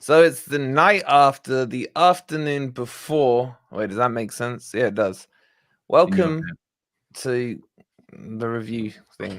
So it's the night after, the afternoon before. Wait, does that make sense? Yeah, it does. Welcome to the review thing.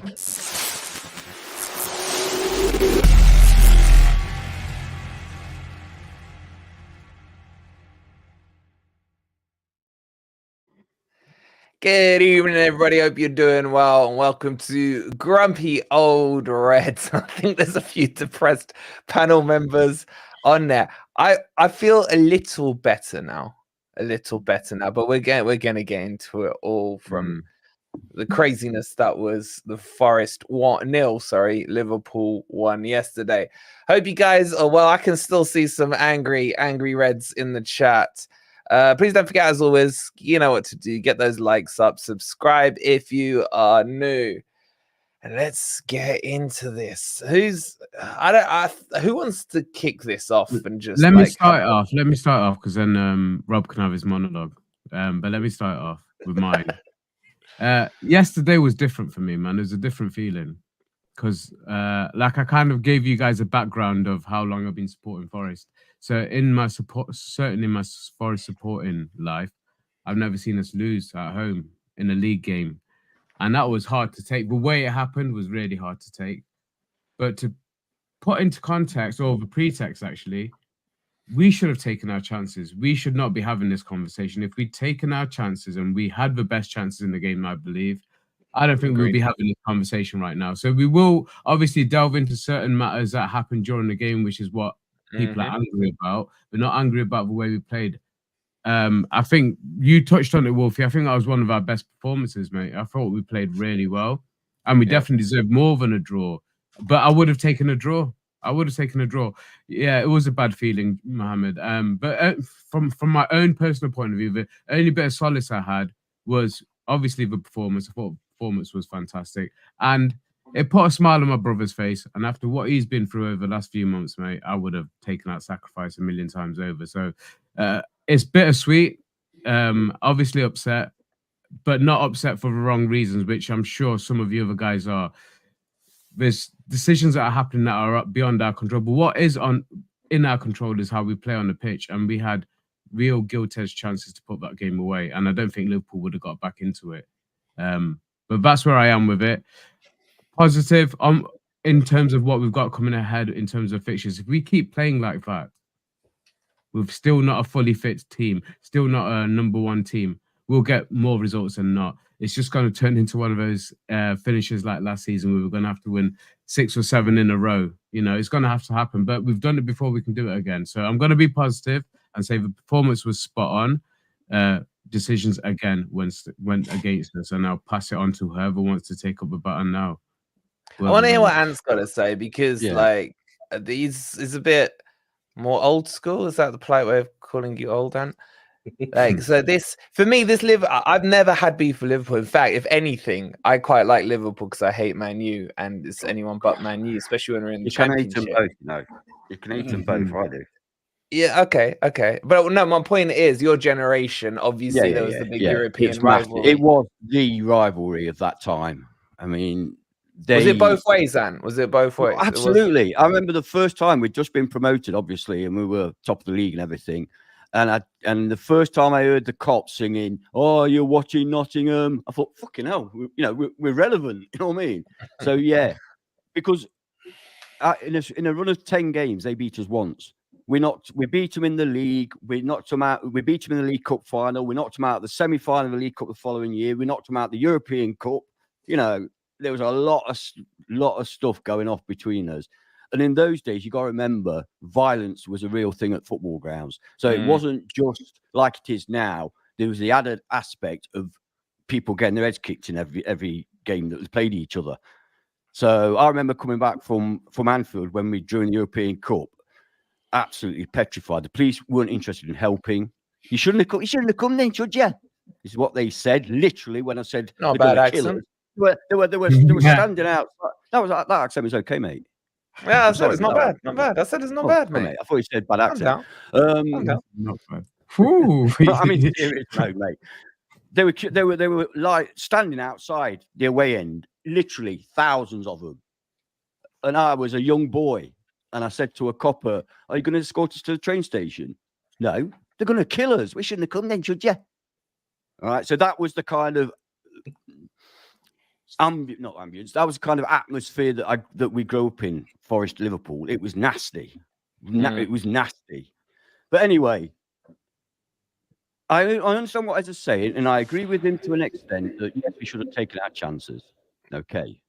Good evening, everybody. Hope you're doing well, and welcome to Grumpy Old Reds. I think there's a few depressed panel members on there. I feel a little better now, but we're gonna get into it all from the craziness that was the Forest 1-0, Liverpool 1 yesterday. Hope you guys are well. I can still see some angry Reds in the chat. Please don't forget, as always, you know what to do. Get those likes up, subscribe if you are new. And let's get into this. Who wants to kick this off and just let me start off because then Rob can have his monologue. But let me start off with mine. Yesterday was different for me, man. It was a different feeling because like I kind of gave you guys a background of how long I've been supporting Forest. So in my certainly my Forest supporting life, I've never seen us lose at home in a league game. And that was hard to take. The way it happened was really hard to take. But to put into context, or the pretext actually, we should have taken our chances. We should not be having this conversation. If we'd taken our chances and we had the best chances in the game, I believe, I don't think we'd be having this conversation right now. So we will obviously delve into certain matters that happened during the game, which is what people are angry about. We're not angry about the way we played. I think you touched on it, Wolfie. I think that was one of our best performances, mate. I thought we played really well, and we definitely deserved more than a draw. But I would have taken a draw. Yeah, it was a bad feeling, Mohammed. But from my own personal point of view, the only bit of solace I had was obviously the performance. I thought the performance was fantastic, and it put a smile on my brother's face. And after what he's been through over the last few months, mate, I would have taken that sacrifice a million times over. So it's bittersweet. Obviously upset, but not upset for the wrong reasons, which I'm sure some of you other guys are. There's decisions that are happening that are beyond our control. But what is in our control is how we play on the pitch, and we had real guilt-edge chances to put that game away, and I don't think Liverpool would have got back into it. But that's where I am with it. Positive in terms of what we've got coming ahead in terms of fixtures. If we keep playing like that, with still not a fully fit team, still not a number one team, we'll get more results than not. It's just going to turn into one of those finishes like last season where we're going to have to win 6 or 7 in a row. You know, it's going to have to happen, but we've done it before, we can do it again. So I'm going to be positive and say the performance was spot on. Decisions again went against us, and I'll pass it on to whoever wants to take up the baton now. I want to hear what Ant's got to say, because like these is a bit more old school. Is that the polite way of calling you old, Ant? Like, so this, for me, I've never had beef with Liverpool. In fact, if anything, I quite like Liverpool because I hate Man U, and it's anyone but Man U, especially when we're in the Championship. You can eat them both, you can eat them both, I do. Yeah, okay. But no, my point is, your generation, obviously, there was the big European rivalry. It was the rivalry of that time. I mean, was it both ways, Ant? Was it both ways? Well, absolutely. I remember the first time we'd just been promoted, obviously, and we were top of the league and everything. And the first time I heard the cops singing, "Oh, you're watching Nottingham," I thought, "Fucking hell, we're relevant." You know what I mean? So yeah, because in a run of 10 games, they beat us once. We beat them in the league. We knocked them out. We beat them in the League Cup final. We knocked them out of the semi-final of the League Cup the following year. We knocked them out of the European Cup. You know, there was a lot of stuff going off between us. And in those days, you got to remember, violence was a real thing at football grounds. So it wasn't just like it is now. There was the added aspect of people getting their heads kicked in every game that they played each other. So I remember coming back from Anfield when we drew in the European Cup, absolutely petrified. The police weren't interested in helping. You shouldn't have come then, should you? This is what they said, literally, when I said not a bad accent. They were standing out. That accent was okay, mate. Yeah, I said it's not bad. Not bad. I said it's not bad, mate. I thought you said bad accent. Not bad. I mean, no, mate. They were like standing outside the away end, literally thousands of them. And I was a young boy, and I said to a copper, "Are you going to escort us to the train station?" No, they're going to kill us. We shouldn't have come then, should you? All right. So that was the kind of not ambience. That was the kind of atmosphere that we grew up in, Forest, Liverpool. It was nasty. It was nasty. But anyway, I understand what Ezra's saying, and I agree with him to an extent that yes, we should have taken our chances. Okay.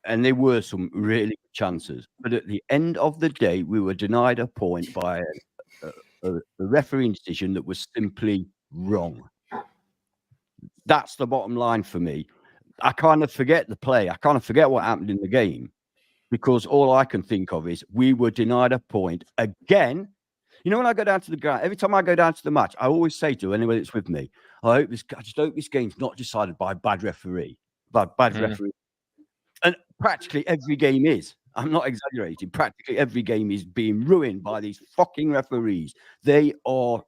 And there were some really good chances. But at the end of the day, we were denied a point by a refereeing decision that was simply wrong. That's the bottom line for me. I kind of forget the play. I kind of forget what happened in the game because all I can think of is we were denied a point again. You know, when I go down to the ground, every time I go down to the match, I always say to anyone that's with me, I just hope this game's not decided by a bad referee. Referee. And practically every game is. I'm not exaggerating. Practically every game is being ruined by these fucking referees. They are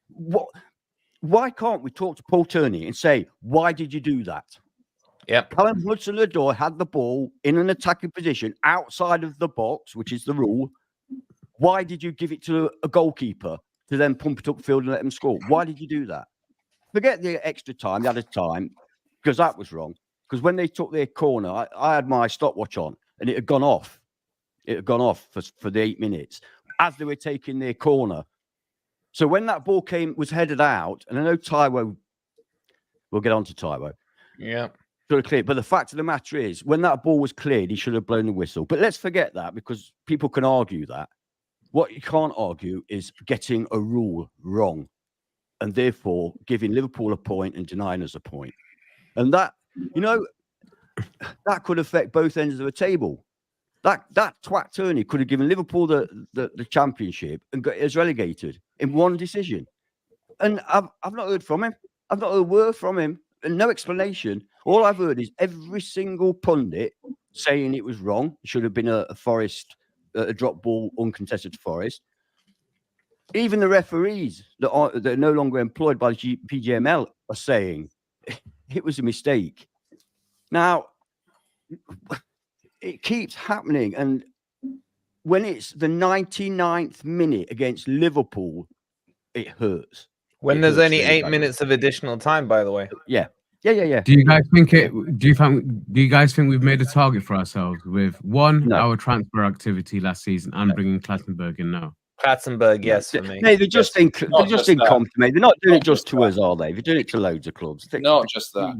what? Why can't we talk to Paul Tierney and say, why did you do that? Yeah. Callum Hudson-Odoi had the ball in an attacking position outside of the box, which is the rule. Why did you give it to a goalkeeper to then pump it upfield and let them score? Why did you do that? Forget the extra time, the added time, because that was wrong. Because when they took their corner, I had my stopwatch on and it had gone off. It had gone off for the 8 minutes as they were taking their corner. So when that ball was headed out, and I know Taiwo, we'll get on to Taiwo. Yeah. Should have cleared. But the fact of the matter is, when that ball was cleared, he should have blown the whistle. But let's forget that because people can argue that. What you can't argue is getting a rule wrong and therefore giving Liverpool a point and denying us a point. And that, you know, that could affect both ends of the table. That twat Tierney could have given Liverpool the championship and got us relegated in one decision. And I've not heard from him. I've not heard a word from him and no explanation. All I've heard is every single pundit saying it was wrong. It should have been a Forest, a drop ball, uncontested to Forest. Even the referees that are no longer employed by the PGML are saying it was a mistake. Now, it keeps happening. And when it's the 99th minute against Liverpool, it hurts. When there's only 8 minutes of additional time, by the way. Yeah. Do you guys think do you guys think we've made a target for ourselves with our transfer activity last season and bringing Clattenburg in now? Clattenburg, yes, for me. No, they're just incompetent. They're not doing it just to us, are they? They're doing it to loads of clubs. Not just that.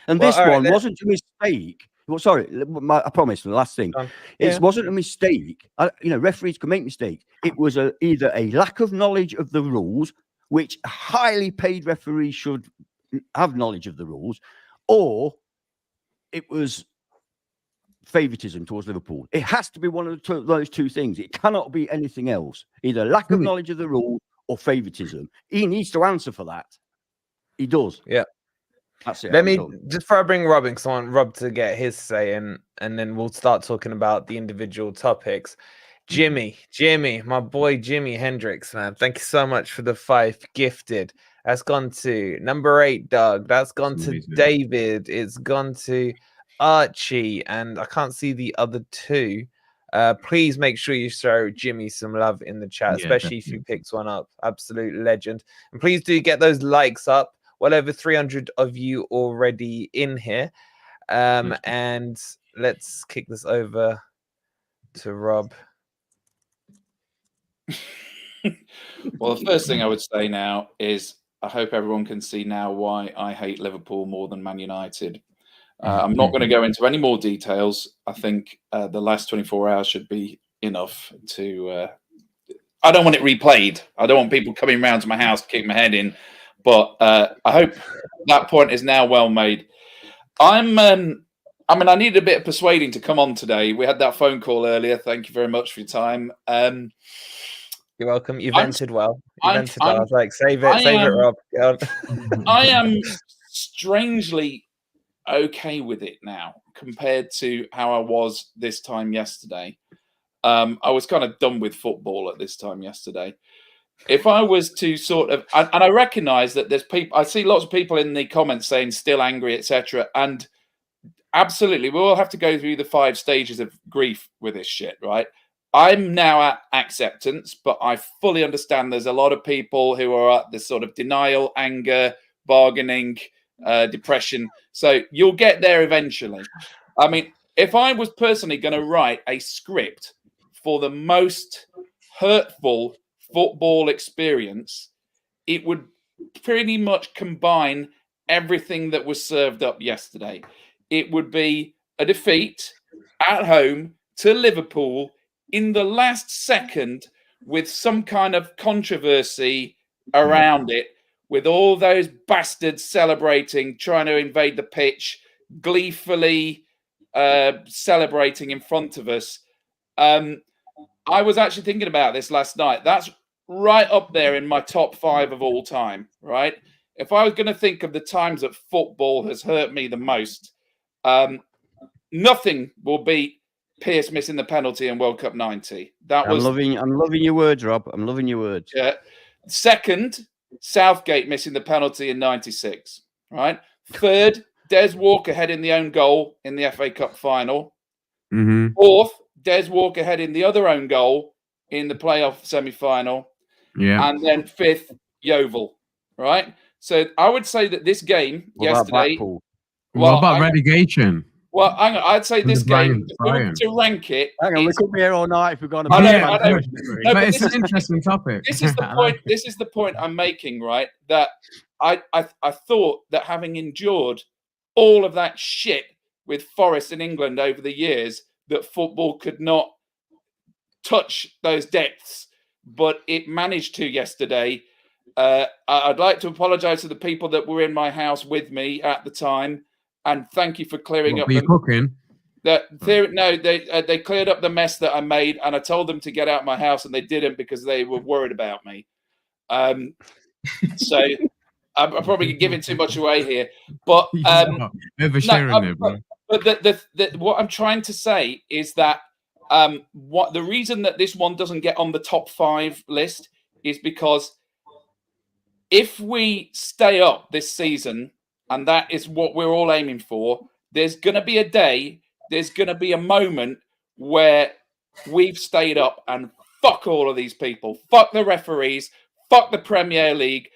And this one wasn't a mistake. Well, sorry, I promise. The last thing, it wasn't a mistake. Referees can make mistakes. It was either a lack of knowledge of the rules, which highly paid referees should have knowledge of the rules, or it was favoritism towards Liverpool. It has to be one of those two things. It cannot be anything else. Either lack of knowledge of the rules or favoritism. He needs to answer for that. He does. Yeah. That's it. Let me, just before I bring Rob in, because I want Rob to get his say in, and then we'll start talking about the individual topics. Jimmy, my boy Jimi Hendrix, man. Thank you so much for the 5 gifted. That's gone to number 8, Doug. That's gone to David. It's gone to Archie, and I can't see the other 2. Please make sure you throw Jimmy some love in the chat, especially if he picks one up. Absolute legend. And please do get those likes up. Well over 300 of you already in here. And let's kick this over to Rob. Well, the first thing I would say now is I hope everyone can see now why I hate Liverpool more than Man United. I'm not going to go into any more details. I think the last 24 hours should be enough to... I don't want it replayed. I don't want people coming around to my house, kicking my head in. But I hope that point is now well made. I needed a bit of persuading to come on today. We had that phone call earlier. Thank you very much for your time. You're welcome. You vented well. I was like, save it, Rob. I am strangely okay with it now compared to how I was this time yesterday. I was kind of done with football at this time yesterday. If I was to sort of, and I recognise that there's people, I see lots of people in the comments saying still angry, etc. And absolutely, we all have to go through the 5 stages of grief with this shit, right? I'm now at acceptance, but I fully understand there's a lot of people who are at this sort of denial, anger, bargaining, depression. So you'll get there eventually. I mean, if I was personally going to write a script for the most hurtful football experience, it would pretty much combine everything that was served up yesterday. It would be a defeat at home to Liverpool in the last second with some kind of controversy around it, with all those bastards celebrating, trying to invade the pitch, gleefully celebrating in front of us. I was actually thinking about this last night. That's right up there in my top 5 of all time, right? If I was going to think of the times that football has hurt me the most, nothing will beat Pearce missing the penalty in World Cup 90. I'm loving your words, Rob. I'm loving your words. Yeah. Second, Southgate missing the penalty in 96, right? Third, Des Walker heading the own goal in the FA Cup final. Fourth, Des Walker heading the other own goal in the playoff semi-final. Yeah. And then fifth, Yeovil, right? So I would say that this game yesterday... What about relegation? Well, hang on, I'd say this game, if we were to rank it... Hang on, we could be here all night if we're going to... I know. No, but it's an interesting topic. This is the point. This is the point I'm making, right? That I thought that having endured all of that shit with Forest in England over the years, that football could not touch those depths, but it managed to yesterday. I'd like to apologise to the people that were in my house with me at the time, and thank you for clearing up. They cleared up the mess that I made, and I told them to get out of my house, and they didn't because they were worried about me. So I'm probably giving too much away here, but oversharing but what I'm trying to say is that what the reason that this one doesn't get on the top 5 list is because if we stay up this season, and that is what we're all aiming for, there's going to be a day, there's going to be a moment where we've stayed up and fuck all of these people. Fuck the referees. Fuck the Premier League.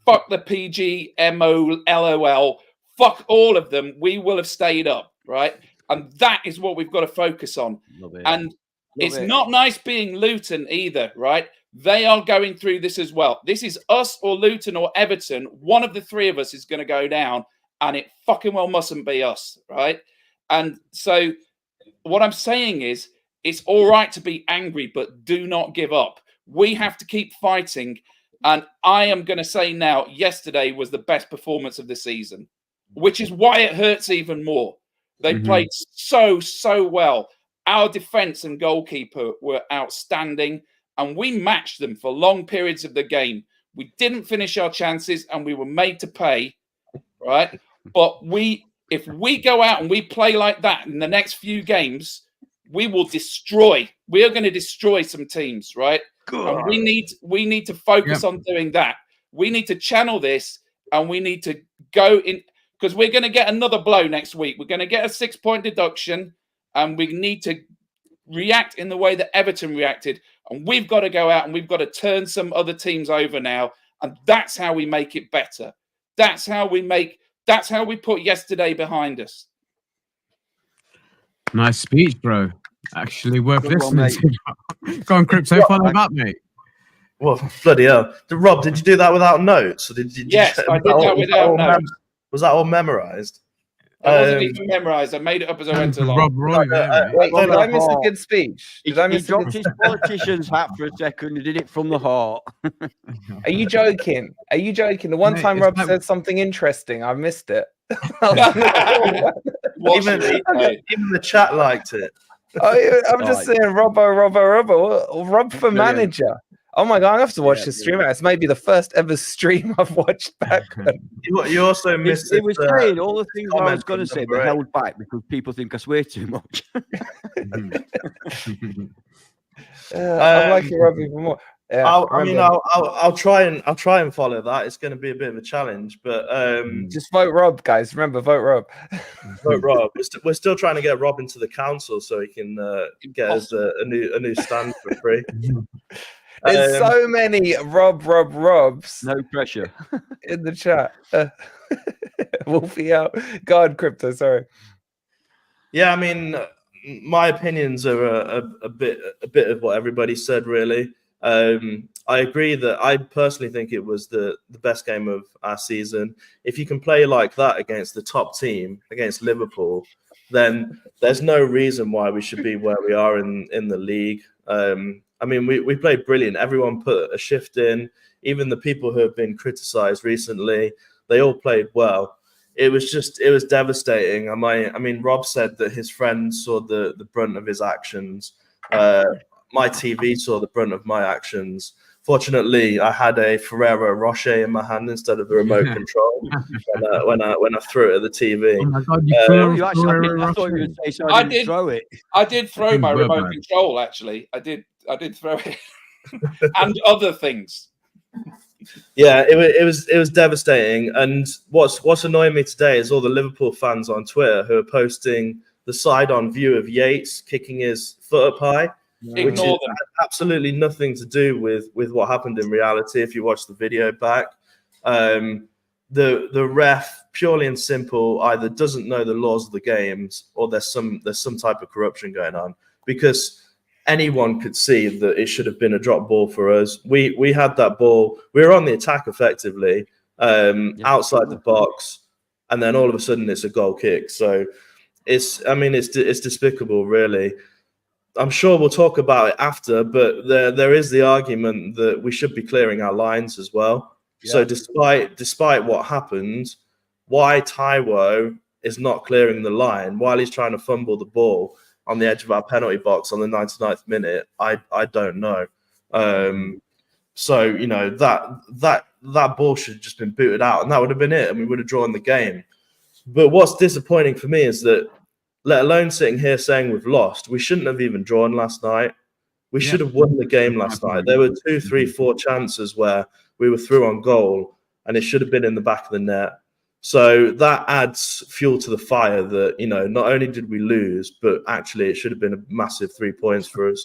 Fuck the PGMO, LOL. Fuck all of them. We will have stayed up, right? And that is what we've got to focus on. And it's not nice being Luton either, right? They are going through this as well. This is us or Luton or Everton. One of the 3 of us is going to go down, and it fucking well mustn't be us, right? And so what I'm saying is it's all right to be angry, but do not give up. We have to keep fighting. And I am going to say now, yesterday was the best performance of the season, which is why it hurts even more. They played so well. Our defense and goalkeeper were outstanding, and we matched them for long periods of the game. We didn't finish our chances, and we were made to pay, right? But if we go out and we play like that in the next few games, we will destroy. We are going to destroy some teams, right? And we need to focus on doing that. We need to channel this, and we need to go in, because we're going to get another blow next week. We're going to get a 6-point deduction, and we need to react in the way that Everton reacted. And we've got to go out and we've got to turn some other teams over now. And that's how we make it better. That's how we put yesterday behind us. Nice speech, bro. Actually worth listening to. Go on, Crypto, follow him up, mate. Well, bloody hell. Rob, did you do that without notes? Or did you yes, I did that without notes. Was that all memorized? It wasn't even memorized. I made it up as I went along. Rob Roy, wait, did I miss a good speech? He dropped his politician's hat for a second. He did it from the heart. Are you joking? Are you joking? The one time Rob said something interesting, I missed it. Even the chat liked it. I'm just saying, Rob for manager. Oh my god, I have to watch the stream. It's maybe the first ever stream I've watched back. You also missed it. Was saying all the things I was going to say, but held back because people think I swear too much. I'm liking Rob even more. Yeah, I'll try and follow that. It's going to be a bit of a challenge, but just vote Rob, guys. Remember, vote Rob. vote Rob. We're still trying to get Rob into the council so he can get us a new stand for free. There's so many Robs. No pressure in the chat. Wolfie out. Go on, Crypto. Sorry. Yeah, I mean, my opinions are a bit of what everybody said, really. I agree that I personally think it was the best game of our season. If you can play like that against the top team, against Liverpool, then there's no reason why we should be where we are in the league. I mean, we played brilliant. Everyone put a shift in. Even the people who have been criticised recently, they all played well. It was devastating. I mean, Rob said that his friends saw the brunt of his actions. My TV saw the brunt of my actions. Fortunately, I had a Ferrero Rocher in my hand instead of the remote control when I threw it at the TV. Oh my God, you threw I thought you were going to say so. I didn't throw it. I did throw my remote control. Actually, I did throw it, and other things. Yeah, it was devastating. And what's annoying me today is all the Liverpool fans on Twitter who are posting the side-on view of Yates kicking his foot up high, which has absolutely nothing to do with what happened in reality. If you watch the video back, the ref, purely and simple, either doesn't know the laws of the games or there's some type of corruption going on, because anyone could see that it should have been a drop ball for us. We had that ball. We were on the attack effectively, outside the box, and then all of a sudden it's a goal kick. So it's despicable, really. I'm sure we'll talk about it after, but there is the argument that we should be clearing our lines as well. Yeah. So despite what happened, why Taiwo is not clearing the line while he's trying to fumble the ball on the edge of our penalty box on the 99th minute, I don't know. So, you know, that ball should have just been booted out, and that would have been it, and we would have drawn the game. But what's disappointing for me is that, let alone sitting here saying we've lost, we shouldn't have even drawn last night. We should have won the game last night. There were 2, 3, 4 chances where we were through on goal, and it should have been in the back of the net. So that adds fuel to the fire that, you know, not only did we lose, but actually it should have been a massive 3 points for us.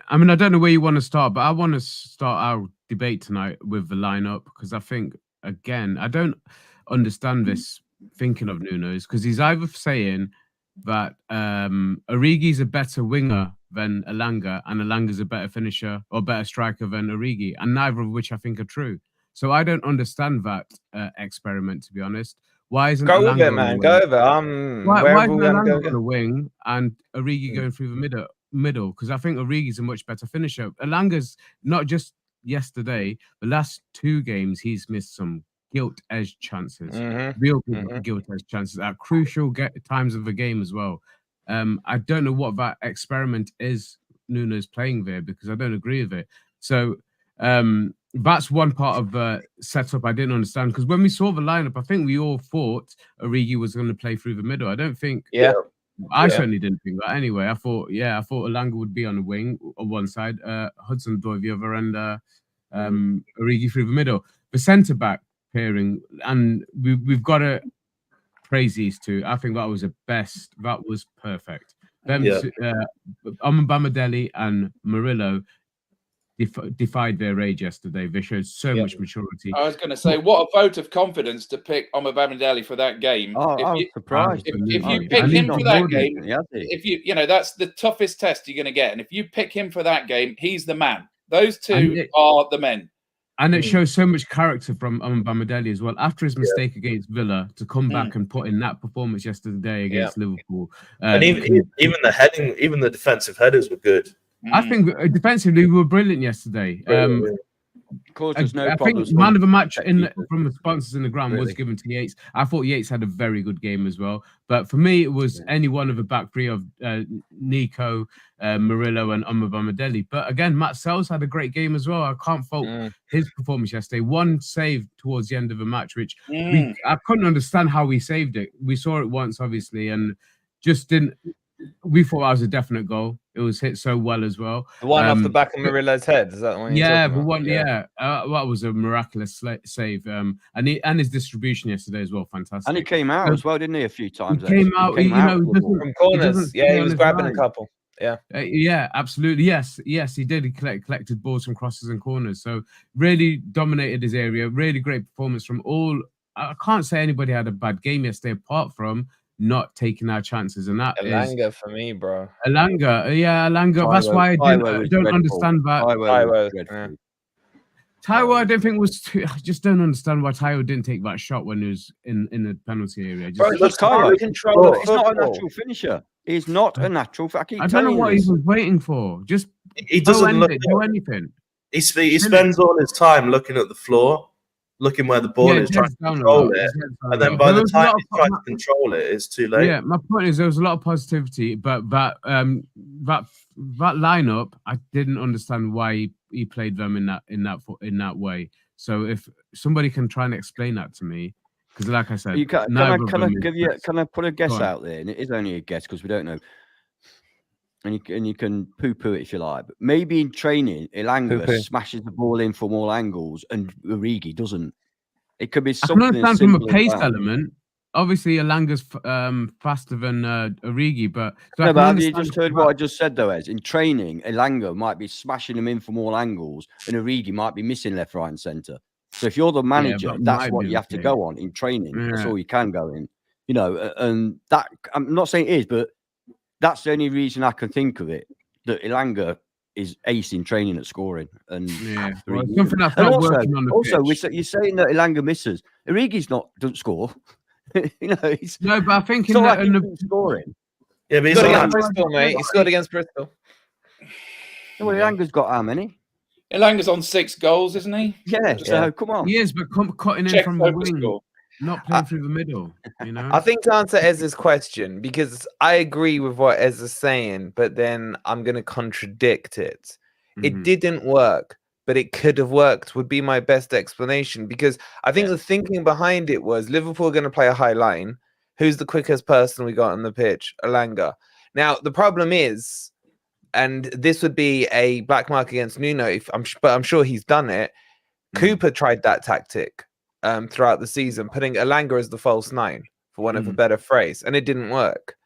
I mean, I don't know where you want to start, but I want to start our debate tonight with the lineup, because I think, again, I don't understand this thinking of Nunez, because he's either saying that Origi's a better winger than Elanga, and Elanga's a better finisher or better striker than Origi, and neither of which I think are true. So I don't understand that experiment, to be honest. Why isn't go Elanga with it, man? Go with it. Why isn't Elanga on the wing and Origi going through the middle? Because I think Origi's a much better finisher. Elanga's not just yesterday. The last 2 games, he's missed some gilt-edged chances, real gilt-edged chances at crucial times of the game as well. I don't know what that experiment is Nunez playing there, because I don't agree with it. So that's one part of the setup I didn't understand, because when we saw the lineup, I think we all thought Origi was going to play through the middle. I don't think. I certainly didn't think that. Anyway, I thought Elanga would be on the wing on one side, Hudson-Odoi the other, and Origi through the middle. The centre back pairing, and we've got to praise these two. I think that was the best. That was perfect. Omobamidele and Murillo defied their age yesterday. They showed so much maturity. I was going to say, what a vote of confidence to pick Omobamidele for that game. I'm surprised. If you pick him for that game, you know, that's the toughest test you're going to get. And if you pick him for that game, he's the man. Those two are the men. And it shows so much character from Omobamidele as well. After his mistake against Villa, to come back and put in that performance yesterday against Liverpool. And even the heading, even the defensive headers were good. I think defensively we were brilliant yesterday. I think man of the match from the sponsors in the ground was given to Yates. I thought Yates had a very good game as well. But for me, it was any one of the back three of Nico, Murillo, and Omobamidele. But again, Matt Sells had a great game as well. I can't fault his performance yesterday. One save towards the end of the match, which I couldn't understand how we saved it. We saw it once, obviously, and just didn't. we thought that was a definite goal. It was hit so well as well. The one off the back of Marilla's head. Is that the one? Yeah, You're the talking one. about? That was a miraculous save. And his distribution yesterday as well, fantastic. And he came out as well, didn't he? A few times. He came out. He From corners. Yeah, he was grabbing a couple. Yeah. Yeah, absolutely. Yes, he did. He collected balls from crosses and corners. So really dominated his area. Really great performance from all. I can't say anybody had a bad game yesterday, apart from not taking our chances. And that Elanga for me, bro. Elanga. That's why I don't understand that. Taiwo, I don't think was too. I just don't understand why Taiwo didn't take that shot when he was in the penalty area. Bro, He's not a natural finisher. He's not a natural. I don't know what he was waiting for. Just he doesn't do anything. He spends all his time looking at the floor, looking where the ball is, trying to control it, and then by the time he tries to control it, it's too late. Yeah, my point is there was a lot of positivity, but that lineup, I didn't understand why he played them in that way. So if somebody can try and explain that to me, because like I said, can I put a guess out there? And it is only a guess because we don't know. And you can poo-poo it if you like, but maybe in training, Elanga smashes the ball in from all angles, and Origi doesn't. It could be something. I can understand from a pace element. Obviously, Elanga's faster than Origi, but have you just heard what I just said though? In training, Elanga might be smashing them in from all angles, and Origi might be missing left, right, and centre. So if you're the manager, that's what you have to go on in training. Yeah. That's all you can go in, and that I'm not saying it is, but that's the only reason I can think of it, that Elanga is ace in training at scoring. And something that's not working on the pitch. You're saying that Elanga misses. Origi's doesn't score. No, but I think scoring. Yeah, but he's got against Bristol, mate. He scored against Bristol. Well, Elanga's got how many? Elanga's on 6 goals, isn't he? Yeah, so come on. He is, but cutting in from the wing, not playing through the middle. I think to answer Ez's question, because I agree with what Ez is saying, but then I'm going to contradict it. It didn't work, but it could have worked, would be my best explanation, because I think the thinking behind it was Liverpool are going to play a high line. Who's the quickest person we got on the pitch? Elanga. Now, the problem is, and this would be a black mark against Nuno, but I'm sure he's done it. Cooper tried that tactic throughout the season, putting Elanga as the false 9, for want of a better phrase, and it didn't work.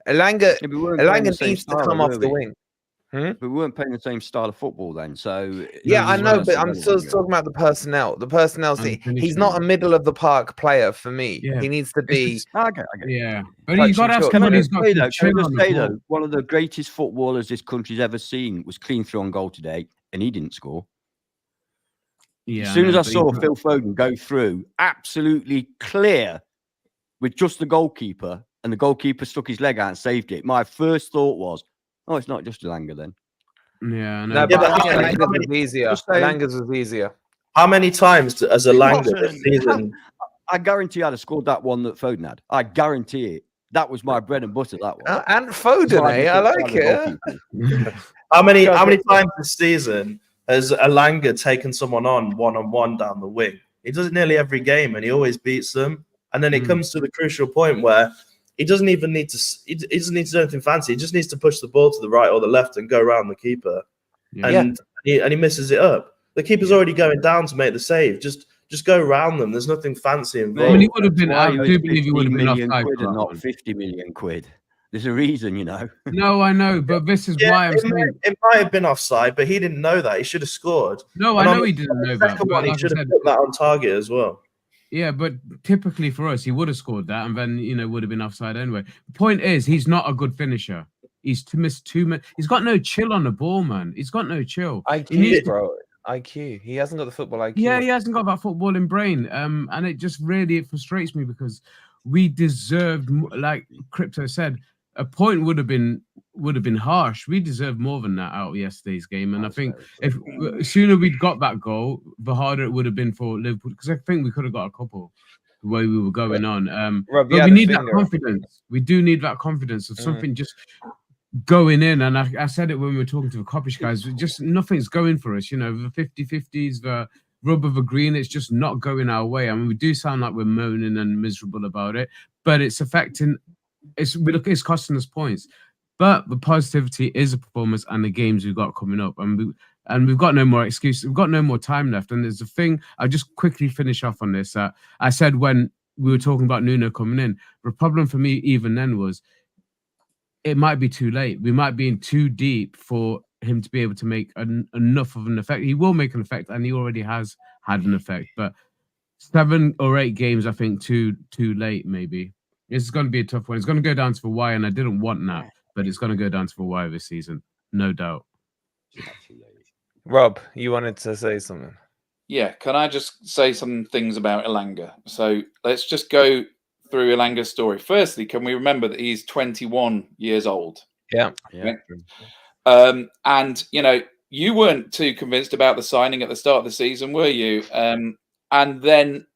Elanga needs to come off the wing. But we weren't playing the same style of football then, so I know, but I'm still talking about the personnel. The personnel, he's not a middle of the park player for me. Yeah. He needs to be. Yeah, but you got to have somebody who's got to chill on the ball. One of the greatest footballers this country's ever seen was clean through on goal today, and he didn't score. Yeah, as soon as I saw Phil Foden go through, absolutely clear, with just the goalkeeper, and the goalkeeper stuck his leg out and saved it, my first thought was, oh, it's not just Elanga then. Yeah, no, but Elanga's was easier. Elanga's was easier. How many times as Elanga this season? I guarantee I'd have scored that one that Foden had. I guarantee it. That was my bread and butter. That one. And Foden, I like it. How many times this season has Elanga taken someone on one-on-one down the wing? He does it nearly every game, and he always beats them. And then it comes to the crucial point where he doesn't even need to. He doesn't need to do anything fancy. He just needs to push the ball to the right or the left and go around the keeper, and he misses it up. The keeper's already going down to make the save. Just go around them. There's nothing fancy involved. I mean, he would have been. I do believe he would have been offside, and not 50 million quid. There's a reason, No, I know, but this is why I'm saying it might have been offside, but he didn't know that. He should have scored. No, I know he didn't know that. But he should have put that on target as well. Yeah, but typically for us, he would have scored that, and then would have been offside anyway. The point is, he's not a good finisher. He's missed too much. He's got no chill on the ball, man. He's got no chill. IQ, bro. IQ. He hasn't got the football IQ. Yeah, he hasn't got that footballing brain. And it just really frustrates me because we deserved, like Crypto said, a point would have been harsh. We deserved more than that out of yesterday's game, and I think if sooner we'd got that goal, the harder it would have been for Liverpool. Because I think we could have got a couple the way we were going on. Rob, but we need that confidence. We do need that confidence of something just going in. And I said it when we were talking to the Coppish guys. Just nothing's going for us. The 50-50s, the rub of the green. It's just not going our way. I mean, we do sound like we're moaning and miserable about it, but it's affecting. It's costing us points. But the positivity is a performance and the games we've got coming up, and we've got no more excuses. We've got no more time left. And there's a thing. I'll just quickly finish off on this. I said when we were talking about Nuno coming in, the problem for me even then was it might be too late. We might be in too deep for him to be able to make enough of an effect. He will make an effect, and he already has had an effect. But 7 or 8 games, I think, too late. Maybe it's going to be a tough one. It's going to go down to the wire, and I didn't want that, but it's going to go down to the wire this season, no doubt. Rob, you wanted to say something? Yeah, can I just say some things about Elanga? So let's just go through Elanga's story. Firstly, can we remember that he's 21 years old? Yeah. And, you know, you weren't too convinced about the signing at the start of the season, were you? And then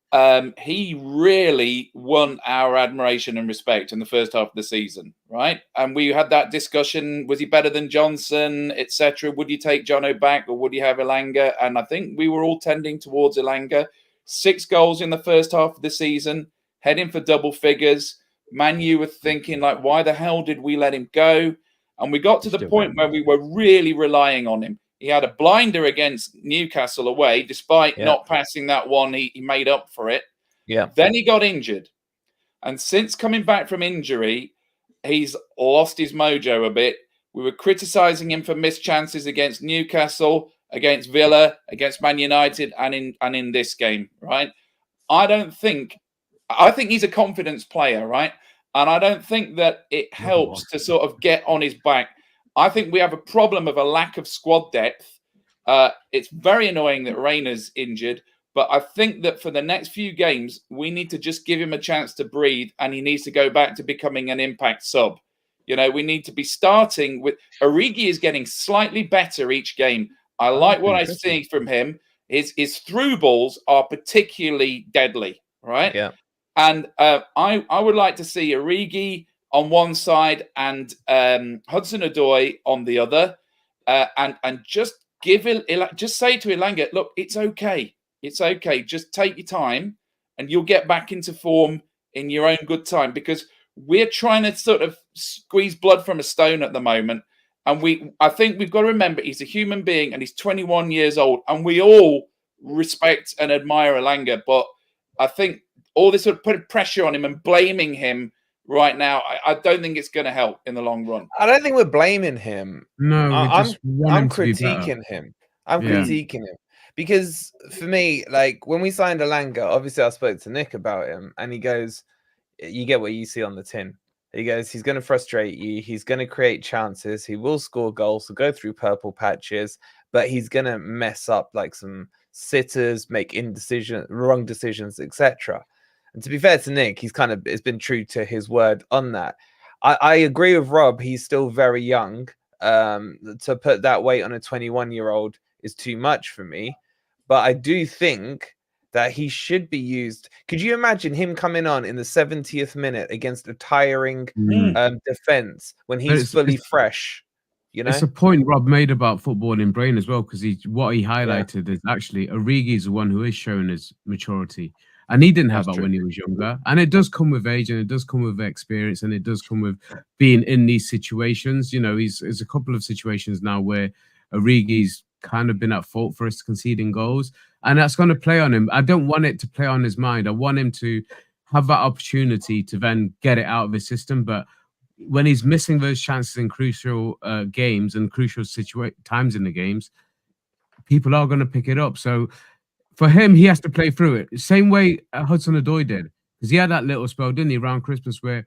he really won our admiration and respect in the first half of the season, right? And we had that discussion, was he better than Johnson, etc.? Would you take Jono back or would you have Elanga? And I think we were all tending towards Elanga. 6 goals in the first half of the season, heading for double figures. Man U were thinking, like, why the hell did we let him go? And we got to the point where we were really relying on him. He had a blinder against Newcastle away, despite not passing that one. He made up for it. Yeah. Then he got injured. And since coming back from injury, he's lost his mojo a bit. We were criticising him for missed chances against Newcastle, against Villa, against Man United, and in this game, right? I think he's a confidence player, right? And I don't think that it helps to sort of get on his back. I think we have a problem of a lack of squad depth. It's very annoying that Reyna's injured, but I think that for the next few games, we need to just give him a chance to breathe, and he needs to go back to becoming an impact sub. You know, we need to be starting with Origi is getting slightly better each game. I like what I see from him. His through balls are particularly deadly, right? Yeah. And I would like to see Origi on one side and Hudson-Odoi on the other, and just just say to Elanga, look, it's okay. It's okay. Just take your time and you'll get back into form in your own good time, because we're trying to sort of squeeze blood from a stone at the moment. And I think we've got to remember he's a human being and he's 21 years old, and we all respect and admire Elanga. But I think all this sort of putting pressure on him and blaming him right now, I don't think it's going to help in the long run. I don't think we're blaming him. No, I'm critiquing him. I'm critiquing him because for me, like when we signed Elanga, obviously I spoke to Nick about him, and he goes, "You get what you see on the tin." He goes, "He's going to frustrate you. He's going to create chances. He will score goals. He'll go through purple patches, but he's going to mess up like some sitters, make wrong decisions, etc." And to be fair to Nick, it's been true to his word on that. I agree with Rob. He's still very young. To put that weight on a 21-year-old is too much for me. But I do think that he should be used. Could you imagine him coming on in the 70th minute against a tiring defense when he's fully fresh? You know, it's a point Rob made about football in brain as well, because what he highlighted is actually Origi is the one who is showing his maturity. And he didn't have that when he was younger. And it does come with age, and it does come with experience, and it does come with being in these situations. You know, there's a couple of situations now where Origi's kind of been at fault for us conceding goals. And that's going to play on him. I don't want it to play on his mind. I want him to have that opportunity to then get it out of his system. But when he's missing those chances in crucial games and crucial times in the games, people are going to pick it up. So for him, he has to play through it. Same way Hudson-Odoi did. Because he had that little spell, didn't he, around Christmas, where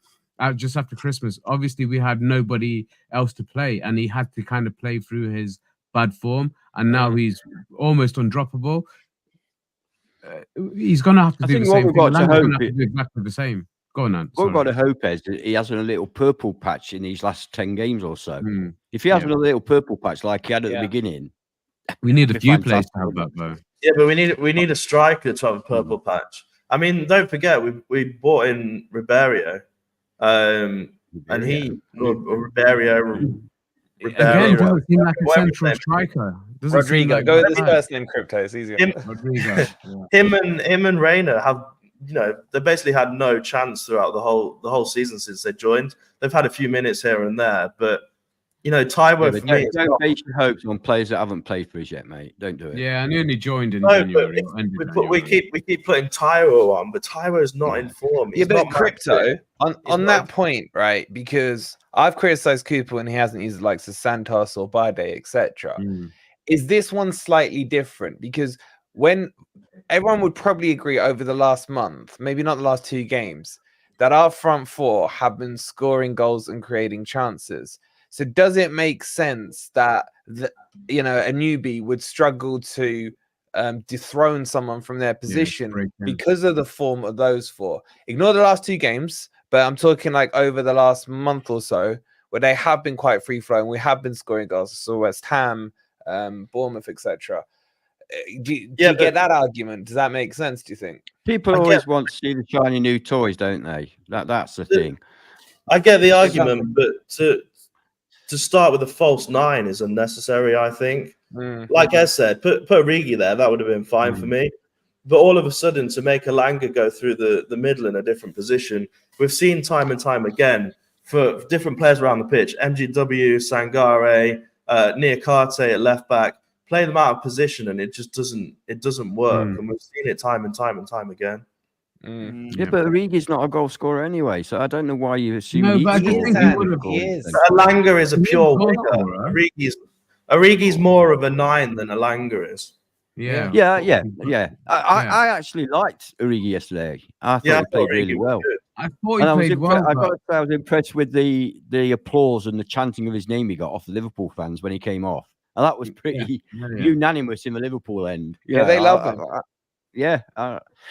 just after Christmas, obviously we had nobody else to play, and he had to kind of play through his bad form, and now he's almost undroppable. He's going to have to do the same thing. He's going to have to do exactly the same. Go on, man. What we've got to hope is that he hasn't a little purple patch in these last 10 games or so. If he has a little purple patch like he had at the beginning, we need a few players to have that, though. Yeah, but we need a striker to have a purple patch. I mean, don't forget we bought in Ribeiro, and he Ribeiro. Again, doesn't seem like a central striker. Rodrigo, go with his first name, Crypto. It's easier. Him and Reyna have they basically had no chance throughout the whole season since they joined. They've had a few minutes here and there, but Taiwo for me. Don't base your hopes on players that haven't played for us yet, mate. Don't do it. Yeah, and he only joined in No, January. but we keep putting Taiwo on, but Taiwo's not in form. Yeah, He's but not crypto on not that point, right? Because I've criticized Cooper when he hasn't used like Santos or Bade, etc. Is this one slightly different? Because when everyone would probably agree over the last month, maybe not the last 2 games, that our front 4 have been scoring goals and creating chances. So does it make sense that a newbie would struggle to dethrone someone from their position because of the form of those 4? Ignore the last 2 games, but I'm talking like over the last month or so, where they have been quite free flowing. We have been scoring goals. So West Ham, Bournemouth, etc. Do you get that argument? Does that make sense? Do you think people always want to see the shiny new toys, don't they? That's the thing. I get the argument, but to start with a false 9 is unnecessary, I think. Like I said, put Origi there, that would have been fine for me. But all of a sudden, to make Elanga go through the middle in a different position, we've seen time and time again for different players around the pitch, MGW, Sangare, Niakate at left back, play them out of position, and it just doesn't work. And we've seen it time and time and time again. Yeah, but Origi's not a goal scorer anyway, so I don't know why you assume No, he but I just think he is. Elanga is a pure winger. Origi's more of a 9 than Elanga is. Yeah. I actually liked Origi yesterday. I thought he played really well. I thought he played well. I got to say, I was impressed with the applause and the chanting of his name he got off the Liverpool fans when he came off. And that was pretty unanimous in the Liverpool end. Yeah, they love him.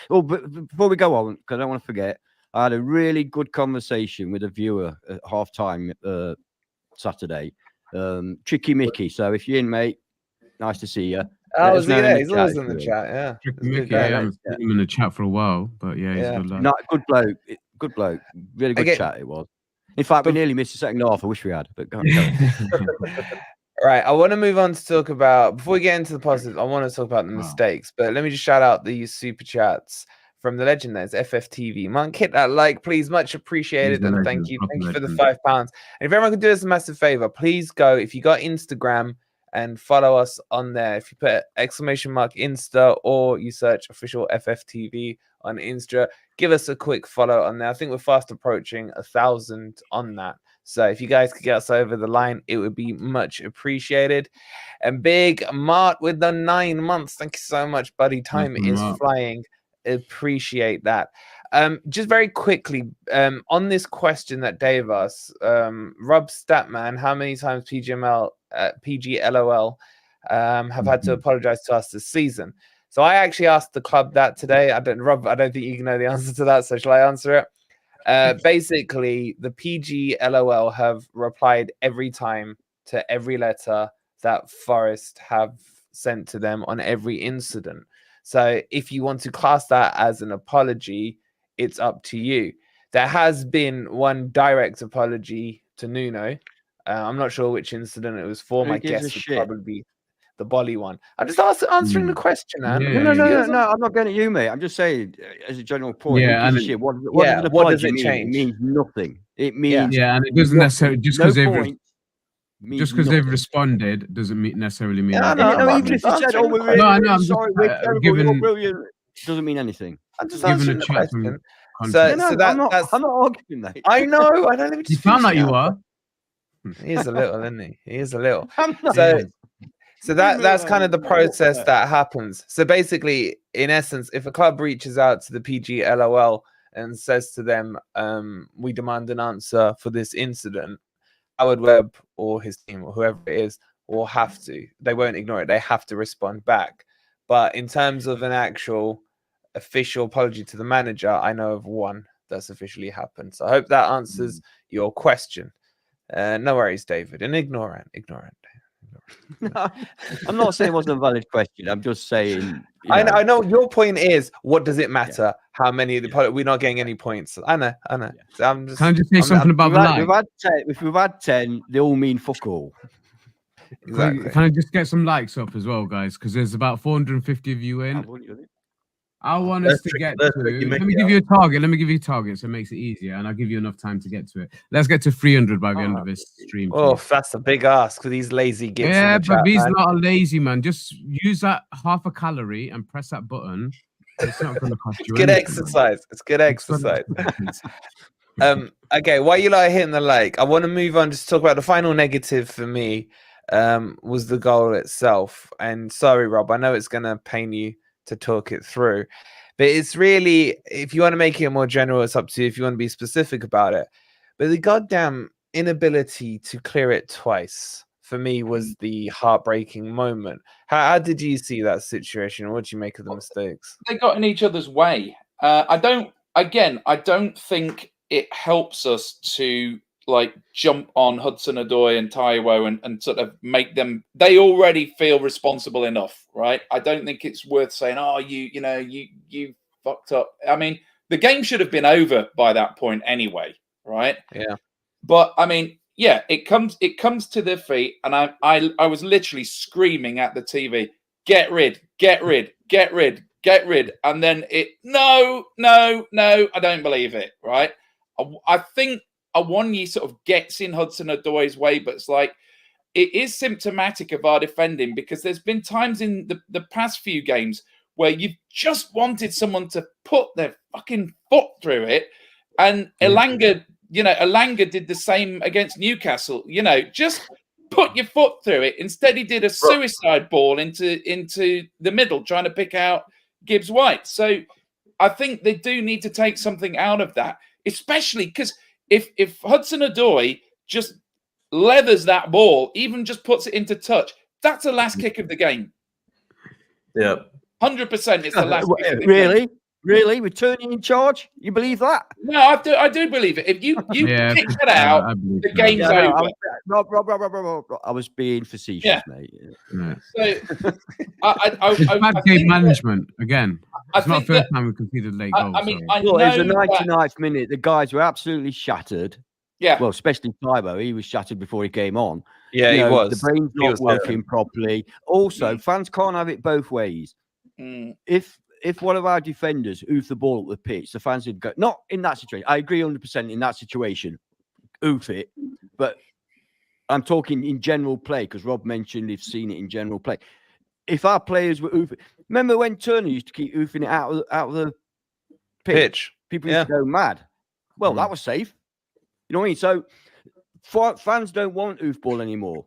But before we go on, because I don't want to forget, I had a really good conversation with a viewer at half-time Saturday. Tricky Mickey. So if you're in, mate, nice to see you. Oh, is he there? He's always in the chat, yeah. Tricky Mickey, I haven't seen him in the chat for a while, but yeah, he's a good lad. No, good bloke. Good bloke. Really good chat it was. In fact, we nearly missed the second half. I wish we had, but go on. Right, I want to move on to talk about, before we get into the positives, I want to talk about the mistakes, but let me just shout out the super chats from the legend. There's FFTV. Monk, hit that like, please, much appreciated, and thank you for the £5. And if everyone could do us a massive favor, please go, if you got Instagram, and follow us on there. If you put !Insta or you search official FFTV on Insta, give us a quick follow on there. I think we're fast approaching 1,000 on that. So if you guys could get us over the line, it would be much appreciated. And Big Mart with the 9 months. Thank you so much, buddy. Time is flying. Appreciate that. Just very quickly, on this question that Dave asked, Rob Statman, how many times PGLOL have had to apologize to us this season? So I actually asked the club that today. Rob, I don't think you know the answer to that, so shall I answer it? Basically, the PGLOL have replied every time to every letter that Forest have sent to them on every incident. So if you want to class that as an apology, it's up to you. There has been one direct apology to Nuno. I'm not sure which incident it was for. My guess would probably be the Bolly one. I'm just answering the question, man. No, I'm not going at you, mate. I'm just saying, as a general point, what does it change? It means nothing. It means and it doesn't necessarily just because they've responded doesn't necessarily mean. Even if you said, "Oh, we're really sorry, we're terrible, you're brilliant," doesn't mean anything. I'm just answering the question. I'm not arguing that. I know. You sound like you are. He is a little, isn't he? He is a little. So that's kind of the process that happens. So basically, in essence, if a club reaches out to the PGLOL and says to them, we demand an answer for this incident, Howard Webb or his team or whoever it is will have to. They won't ignore it. They have to respond back. But in terms of an actual official apology to the manager, I know of one that's officially happened. So I hope that answers your question. No worries, David. And ignorant. No, I'm not saying it wasn't a valid question. I'm just saying. I know. Your point is, what does it matter? How many of the we're not getting any points? I know. So Can I just say something about the like? If we've had 10, they all mean fuck all. Exactly. Can I just get some likes up as well, guys? Because there's about 450 of you in. I want us to get to. Let me give you a target. Let me give you a target, so it makes it easier, and I'll give you enough time to get to it. Let's get to 300 by the end of this stream. Oh, that's a big ask for these lazy gits. Yeah, in the but chat, he's man. not a lazy man. Just use that half a calorie and press that button. It's not going to cost you. Good anything, exercise. It's good exercise. Man. Okay, while you like hitting the like, I want to move on just to talk about the final negative for me. Was the goal itself. And sorry, Rob, I know it's going to pain you to talk it through, but it's really, if you want to make it more general, it's up to you if you want to be specific about it. But the goddamn inability to clear it twice for me was the heartbreaking moment. How did you see that situation? What did you make of the mistakes? They got in each other's way. I don't think it helps us to like jump on Hudson-Odoi and Taiwo and sort of make them, they already feel responsible enough, right? I don't think it's worth saying, oh, you fucked up. I mean, the game should have been over by that point anyway, right? Yeah. But I mean, yeah, it comes to their feet, and I was literally screaming at the TV, get rid, and then no, I don't believe it, right? I think Awoniyi sort of gets in Hudson-Odoi's way, but it's like, it is symptomatic of our defending, because there's been times in the past few games where you've just wanted someone to put their fucking foot through it, and Elanga did the same against Newcastle. Just put your foot through it. Instead, he did a suicide ball into the middle, trying to pick out Gibbs White. So I think they do need to take something out of that, especially because if Hudson-Odoi just leathers that ball, even just puts it into touch, that's the last kick of the game. Yeah. 100% it's the last kick of the Really? game. Really? We're turning in charge? You believe that? No, I do believe it. If you kick it out, the game's over. Rob, I was being facetious, mate. Yeah. So It's bad game management again. It's not the first that, time we conceded late goals. I mean, Look, it was the 99th minute. The guys were absolutely shattered. Yeah. Well, especially Taiwo. He was shattered before he came on. Yeah, he was. The brain's not working properly. Also, fans can't have it both ways. If one of our defenders oofed the ball up the pitch, the fans would go, not in that situation. I agree 100% in that situation. Oof it. But I'm talking in general play, because Rob mentioned they've seen it in general play. If our players were oofing, remember when Turner used to keep oofing it out of the pitch? People used to go mad. Well, that was safe. You know what I mean? So fans don't want oof ball anymore.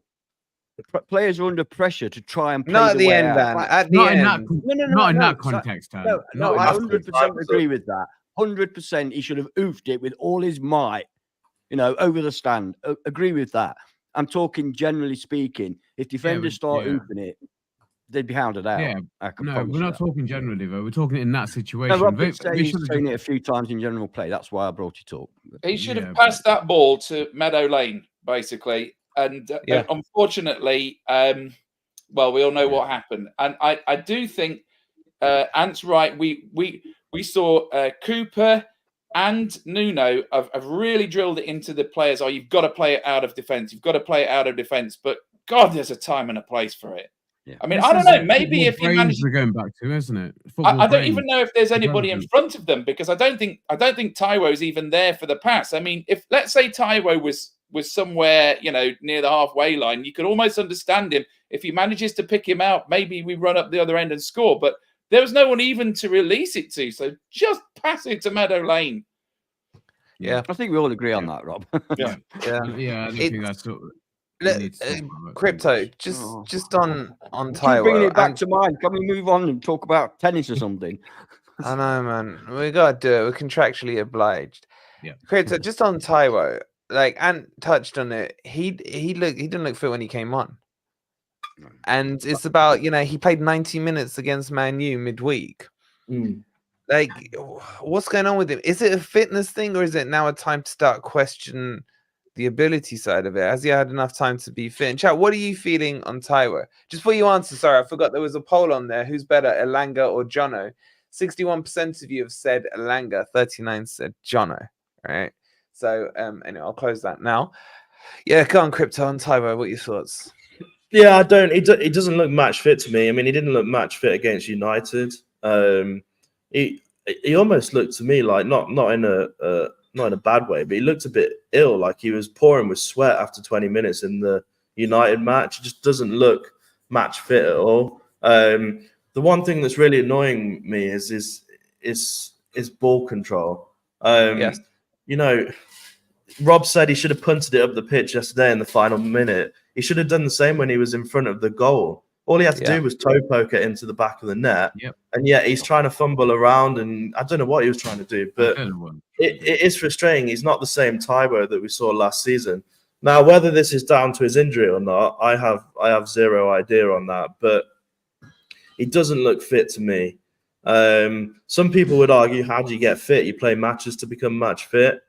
Players are under pressure to try and play not at the end, out. Dan. At the end. Not in that context, Dan. No, I 100% agree with that. 100% he should have oofed it with all his might, over the stand. Agree with that. I'm talking generally speaking. If defenders start oofing it, they'd be hounded out. Yeah. No, we're not talking generally, though. We're talking in that situation. No, Rob did say he's seen it a few times in general play. That's why I brought it up. He should have passed that ball to Meadow Lane, basically. And unfortunately, well, we all know what happened. And I do think Ant's right. We saw Cooper and Nuno have really drilled it into the players. Oh, you've got to play it out of defence. You've got to play it out of defence. But God, there's a time and a place for it. Yeah. I mean, I don't know. Maybe if you manage, we're going back to, isn't it? I don't even know if there's anybody in front of them, because I don't think Taiwo's even there for the pass. I mean, if let's say Taiwo was somewhere, near the halfway line, you could almost understand him. If he manages to pick him out, maybe we run up the other end and score. But there was no one even to release it to. So just pass it to Meadow Lane. Yeah. I think we all agree on that, Rob. Yeah. I don't think that's what Crypto, just on Taiwo. Bringing it back to mind. Can we move on and talk about tennis or something? I know, man. We gotta do it. We're contractually obliged. Yeah. Crypto, just on Taiwo, like Ant touched on it. He didn't look fit when he came on. And it's about, he played 90 minutes against Man U midweek. Like, what's going on with him? Is it a fitness thing, or is it now a time to start questioning the ability side of it? Has he had enough time to be fit? And chat, what are you feeling on Taiwo? Just before you answer, sorry, I forgot there was a poll on there. Who's better, Elanga or Jono? 61% of you have said Elanga, 39% said Jono. Right. So anyway, I'll close that now. Yeah, go on, Crypto, on Taiwo. What are your thoughts? Yeah, I don't. He doesn't look match fit to me. I mean, he didn't look match fit against United. he almost looked to me like not in a bad way, but he looked a bit ill, like he was pouring with sweat after 20 minutes in the United match. He just doesn't look match fit at all. The one thing that's really annoying me is ball control. Yes. You know, Rob said he should have punted it up the pitch yesterday in the final minute. He should have done the same when he was in front of the goal. All he had to do was toe poke it into the back of the net. Yep. And yet he's trying to fumble around, and I don't know what he was trying to do, but it is frustrating. He's not the same Taiwo that we saw last season. Now, whether this is down to his injury or not, I have zero idea on that, but he doesn't look fit to me. Some people would argue, how do you get fit? You play matches to become match fit.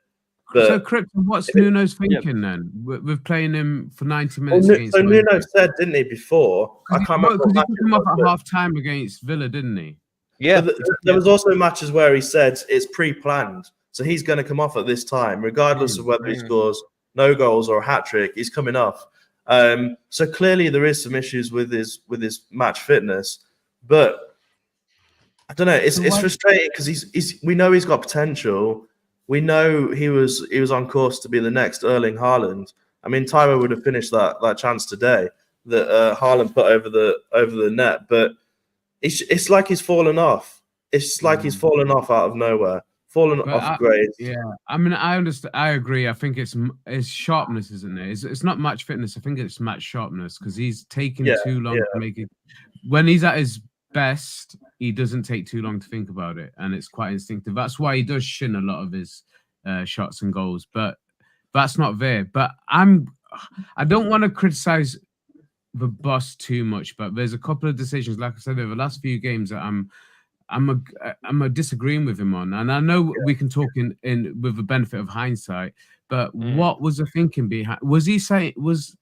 But so, Krypton, what's Nuno's thinking then? With playing him for 90 minutes. So Nuno said, didn't he, before? I can't remember. Because he took him off at half time against Villa, didn't he? Yeah. There was also matches where he said it's pre-planned. So he's going to come off at this time, regardless of whether he scores no goals or a hat-trick. He's coming off. So clearly there is some issues with his match fitness. But I don't know. It's frustrating because we know he's got potential. We know he was on course to be the next Erling Haaland. I mean, Taiwo would have finished that chance today that Haaland put over the net, but it's like he's fallen off. It's like he's fallen off out of nowhere, off grade. Yeah, I mean, I understand. I agree. I think it's sharpness, isn't it? It's not match fitness. I think it's match sharpness because he's taking too long to make it. When he's at his best, he doesn't take too long to think about it, and it's quite instinctive. That's why he does shin a lot of his shots and goals, but that's not there. But I don't want to criticize the boss too much, but there's a couple of decisions, like I said, over the last few games that I'm disagreeing with him on, and I know we can talk in with the benefit of hindsight, but what was the thinking behind? Was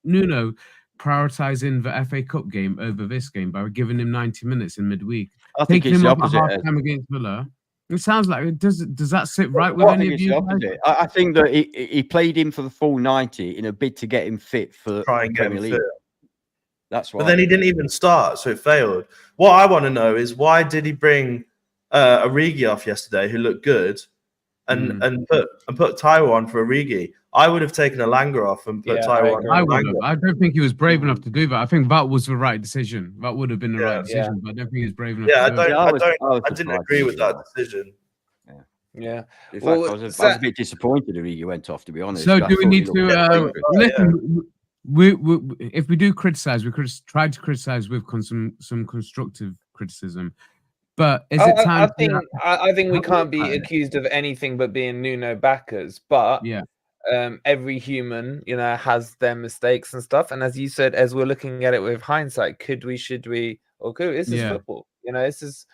Nuno prioritizing the FA Cup game over this game by giving him 90 minutes in midweek? I think Taking it's him the off opposite. at half time against Villa. It sounds like it does. Does that sit right with any of you? I think that he played him for the full 90 in a bid to get him fit for Try and get him Premier League. fit. That's why. But then he didn't even start, so it failed. What I want to know is why did he bring Origi off yesterday, who looked good, and put Taiwo on for Origi? I would have taken Elanga off and put Taiwo on. I don't think he was brave enough to do that. I think that was the right decision. That would have been the right decision, but I don't think he was brave enough. I didn't agree with that decision. Yeah. In fact, I was a bit disappointed Origi went off, to be honest. So do we need to listen? We if we do criticize, we could try to criticize with some constructive criticism. But is it time? I think we can't be accused of anything but being Nuno backers. But every human, has their mistakes and stuff. And as you said, as we're looking at it with hindsight, should we, or could this is football? This is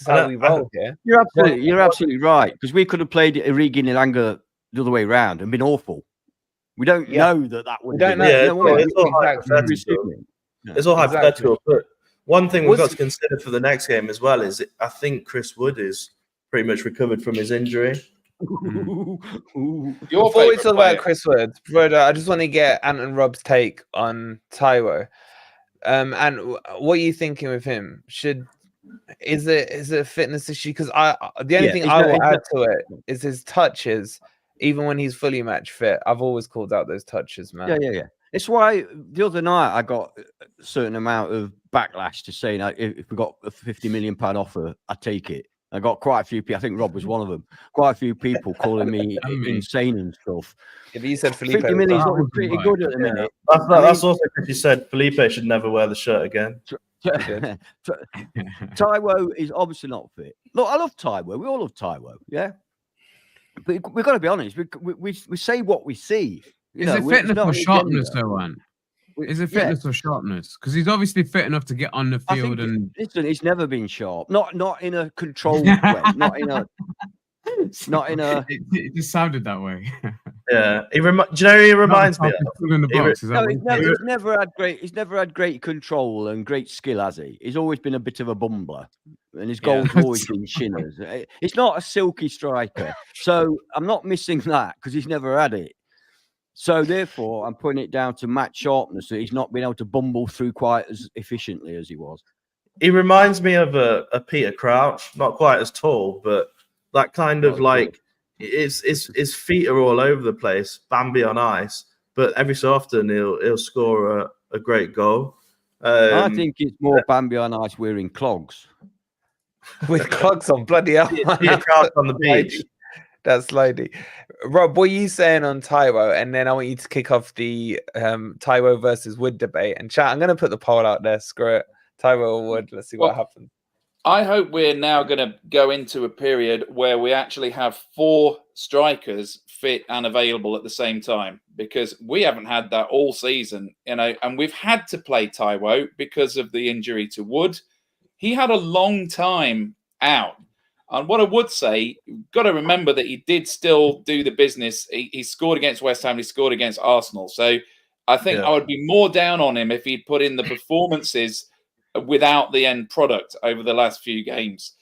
how we roll here. You're absolutely right, because we could have played Origi and Elanga the other way around and been awful. We don't know that would. We don't know. It's all hypothetical. But one thing we've got to consider for the next game as well is I think Chris Wood is pretty much recovered from his injury. Before we talk about Chris Wood, brother, I just want to get Ant and Rob's take on Taiwo. And what are you thinking with him? Is it a fitness issue? Because the only thing I will add to it is his touches. Even when he's fully match fit, I've always called out those touches, man. Yeah. It's why the other night I got a certain amount of backlash to saying if we got a £50 million offer, I'd take it. I got quite a few people. I think Rob was one of them. Quite a few people calling me insane and stuff. If you said Felipe, 50 million is looking pretty good at the minute. That's also because you said Felipe should never wear the shirt again. Taiwo is obviously not fit. Look, I love Taiwo. We all love Taiwo. Yeah. But we've got to be honest. We say what we see. Is it fitness or sharpness, though, Ant? Is it fitness or sharpness? Because he's obviously fit enough to get on the field and. Listen, he's never been sharp. Not in a controlled way. Not in a. It just sounded that way. Yeah, do you know who he reminds me of? He's never had great control and great skill, has he? He's always been a bit of a bumbler, and his goals have always been shinners. He's not a silky striker, so I'm not missing that because he's never had it. So therefore, I'm putting it down to match sharpness that he's not been able to bumble through quite as efficiently as he was. He reminds me of a Peter Crouch, not quite as tall, but that kind of like his feet are all over the place, Bambi on ice. But every so often he'll score a great goal. I think it's more Bambi on ice wearing clogs. With clogs on, bloody hell. Peter Crouch on the beach. That's slidey. Rob, what are you saying on Taiwo? And then I want you to kick off the Taiwo versus Wood debate. And chat, I'm going to put the poll out there. Screw it. Taiwo or Wood. Let's see what happens. I hope we're now going to go into a period where we actually have 4 strikers fit and available at the same time, because we haven't had that all season, and we've had to play Taiwo because of the injury to Wood. He had a long time out. And what I would say, you've got to remember that he did still do the business. He scored against West Ham. He scored against Arsenal. So I think I would be more down on him if he'd put in the performances without the end product over the last few games.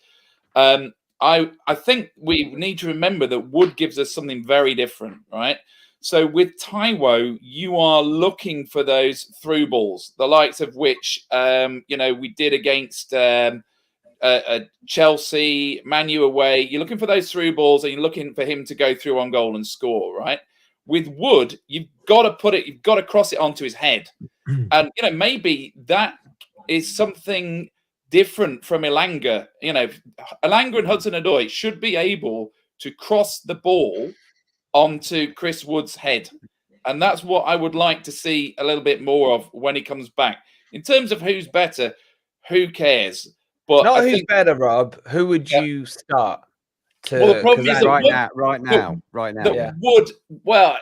I think we need to remember that Wood gives us something very different, right? So with Taiwo, you are looking for those through balls, the likes of which we did against Chelsea, Man U away. You're looking for those through balls, and you're looking for him to go through on goal and score, right? With Wood, you've got to cross it onto his head, and maybe that is something different from Elanga. Elanga and Hudson-Odoi should be able to cross the ball onto Chris Wood's head, and that's what I would like to see a little bit more of when he comes back. In terms of who's better, who cares? But not who's better, Rob. Who would you start? Well, the problem is right now. Wood. Well,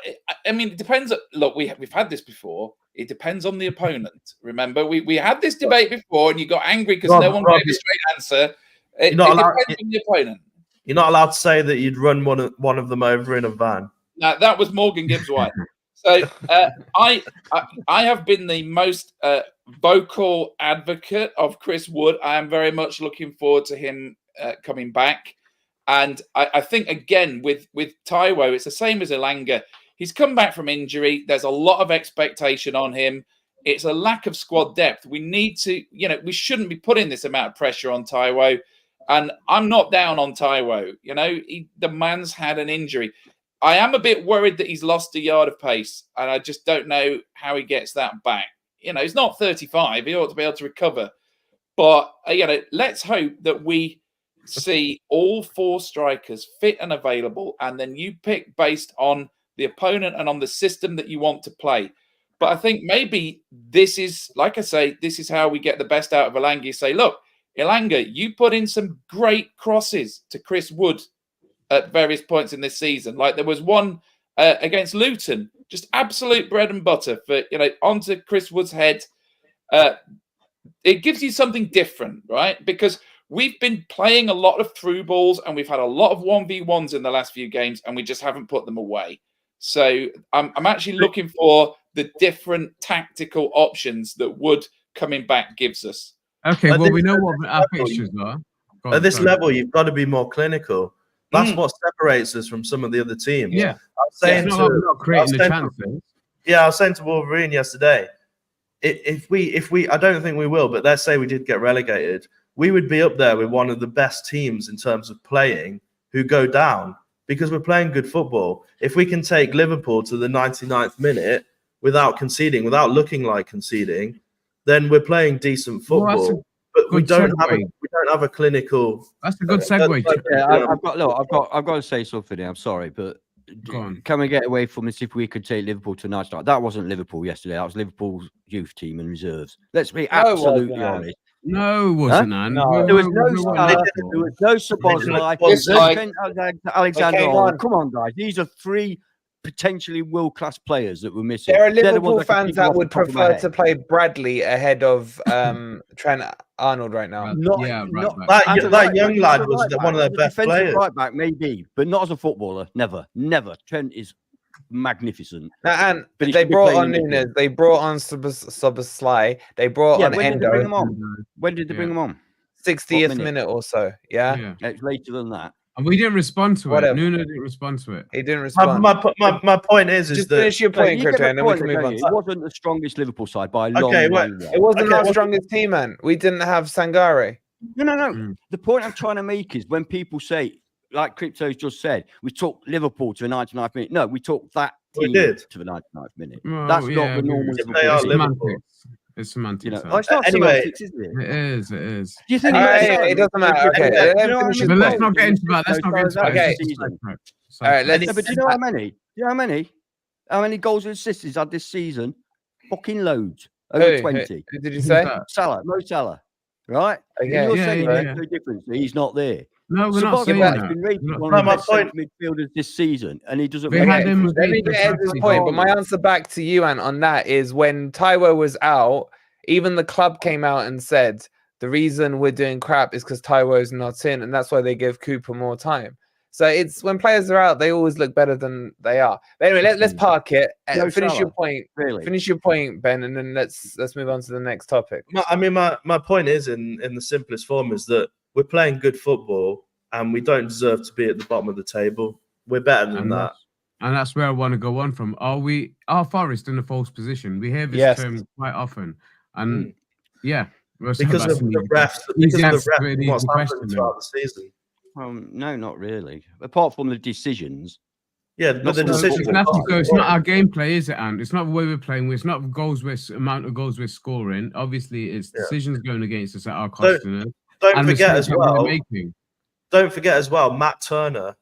I mean, it depends. Look, we've had this before. It depends on the opponent. Remember, we had this debate before, and you got angry because no one gave a straight answer. It depends on the opponent. You're not allowed to say that you'd run one of them over in a van. Now, that was Morgan Gibbs-White. So I have been the most vocal advocate of Chris Wood. I am very much looking forward to him coming back. And I think, again, with Taiwo, it's the same as Elanga. He's come back from injury. There's a lot of expectation on him. It's a lack of squad depth. We need to, we shouldn't be putting this amount of pressure on Taiwo. And I'm not down on Taiwo. The man's had an injury. I am a bit worried that he's lost a yard of pace, and I just don't know how he gets that back. He's not 35. He ought to be able to recover. But, let's hope that we see all 4 strikers fit and available, and then you pick based on the opponent and on the system that you want to play. But I think maybe this is, like I say, this is how we get the best out of Elanga. You say, look, Elanga, you put in some great crosses to Chris Wood at various points in this season. Like there was one against Luton, just absolute bread and butter for, onto Chris Wood's head. It gives you something different, right? Because we've been playing a lot of through balls, and we've had a lot of 1v1s in the last few games, and we just haven't put them away. So I'm actually looking for the different tactical options that Wood coming back gives us. Okay, well, we know what our fixtures are. At this level, you've got to be more clinical. That's what separates us from some of the other teams. Yeah. I was saying we're not creating the chances. I was saying to Wolverine yesterday, if we, I don't think we will, but let's say we did get relegated, we would be up there with one of the best teams in terms of playing who go down, because we're playing good football. If we can take Liverpool to the 99th minute without conceding, without looking like conceding, then we're playing decent football. But we don't have a clinical. That's a good segue. I've got to say something here. I'm sorry, but can we get away from this? If we could take Liverpool to a night start, that wasn't Liverpool yesterday. That was Liverpool's youth team and reserves. Let's be absolutely honest. No, it wasn't, man. No. There was no Szoboszlai. Alexander. Come on, guys. These are 3 potentially world-class players that were missing. There are Liverpool fans that would prefer to play Bradley ahead of Trent Arnold right now. That young lad was one of their best players. Right back, maybe, but not as a footballer. Never. Trent is magnificent. And they brought on Nunez. They brought on Szoboszlai. They brought on Endo. When did they bring him on? 60th minute or so. Yeah. It's later than that. And we didn't respond to Whatever. it. Nuno didn't respond to it. He didn't respond. My point is Just that finish your point, you get Crypto, the and then we point, can move don't on. you? It wasn't the strongest Liverpool side by a long, Okay, long It way. wasn't Okay, our well- strongest team, man. We didn't have Sangare. No. Mm. The point I'm trying to make is when people say, like Crypto's just said, we took Liverpool to the 99th minute. No, we took that We team did. to the 99th minute. Well, That's yeah, not the normal it's- Liverpool They are it's team. Liverpool. semantics. It's semantics. You know, Sam. it's not Anyway, semantics, is it? It is. It is. Do you think All that's right, so? it doesn't matter. Okay, Anyway, let do him you know how finish many his But let's point. not get into that. Let's No, not get into that. Okay. It's just season. sidetrack. All right, Sidetrack. let's. But do you know how many? Do you know how many? How many goals and assists he's had this season? Fucking loads. Over 20. Who did you Who's say? that? Salah, Mo Salah. Right? Okay. And you're Yeah, saying yeah, there's yeah. no difference. He's not there. No, we're not Sabozia saying has that. been rated We're not one saying of the that. best My centre midfielders this season, and he doesn't. We rate had it. him. Let me get Ez's point, but my answer back to you, Ant, on that is when Taiwo was out, even the club came out and said the reason we're doing crap is because Taiwo's not in, and that's why they give Cooper more time. So it's when players are out, they always look better than they are. But anyway, let's park it. No Finish your Salah, point. Really? Finish your point, Ben, and then let's move on to the next topic. my point is in the simplest form is that we're playing good football and we don't deserve to be at the bottom of the table. We're better than And that. that's where I want to go on from. Are Forest in a false position? We hear this Yes. term quite often. And yeah. we're Because of talking the about refs, easy because of answer the to refs an and what's easy happened question, throughout the season. No, not really. Apart from the decisions. Yeah, but Not the from the decision. football. it's not our gameplay, is it? And it's not the way we're playing. It's not amount of goals we're scoring. Obviously, it's Yeah. decisions going against us that are costing us. Don't And forget mistakes as that we're well. making. Don't forget as well, Matt Turner.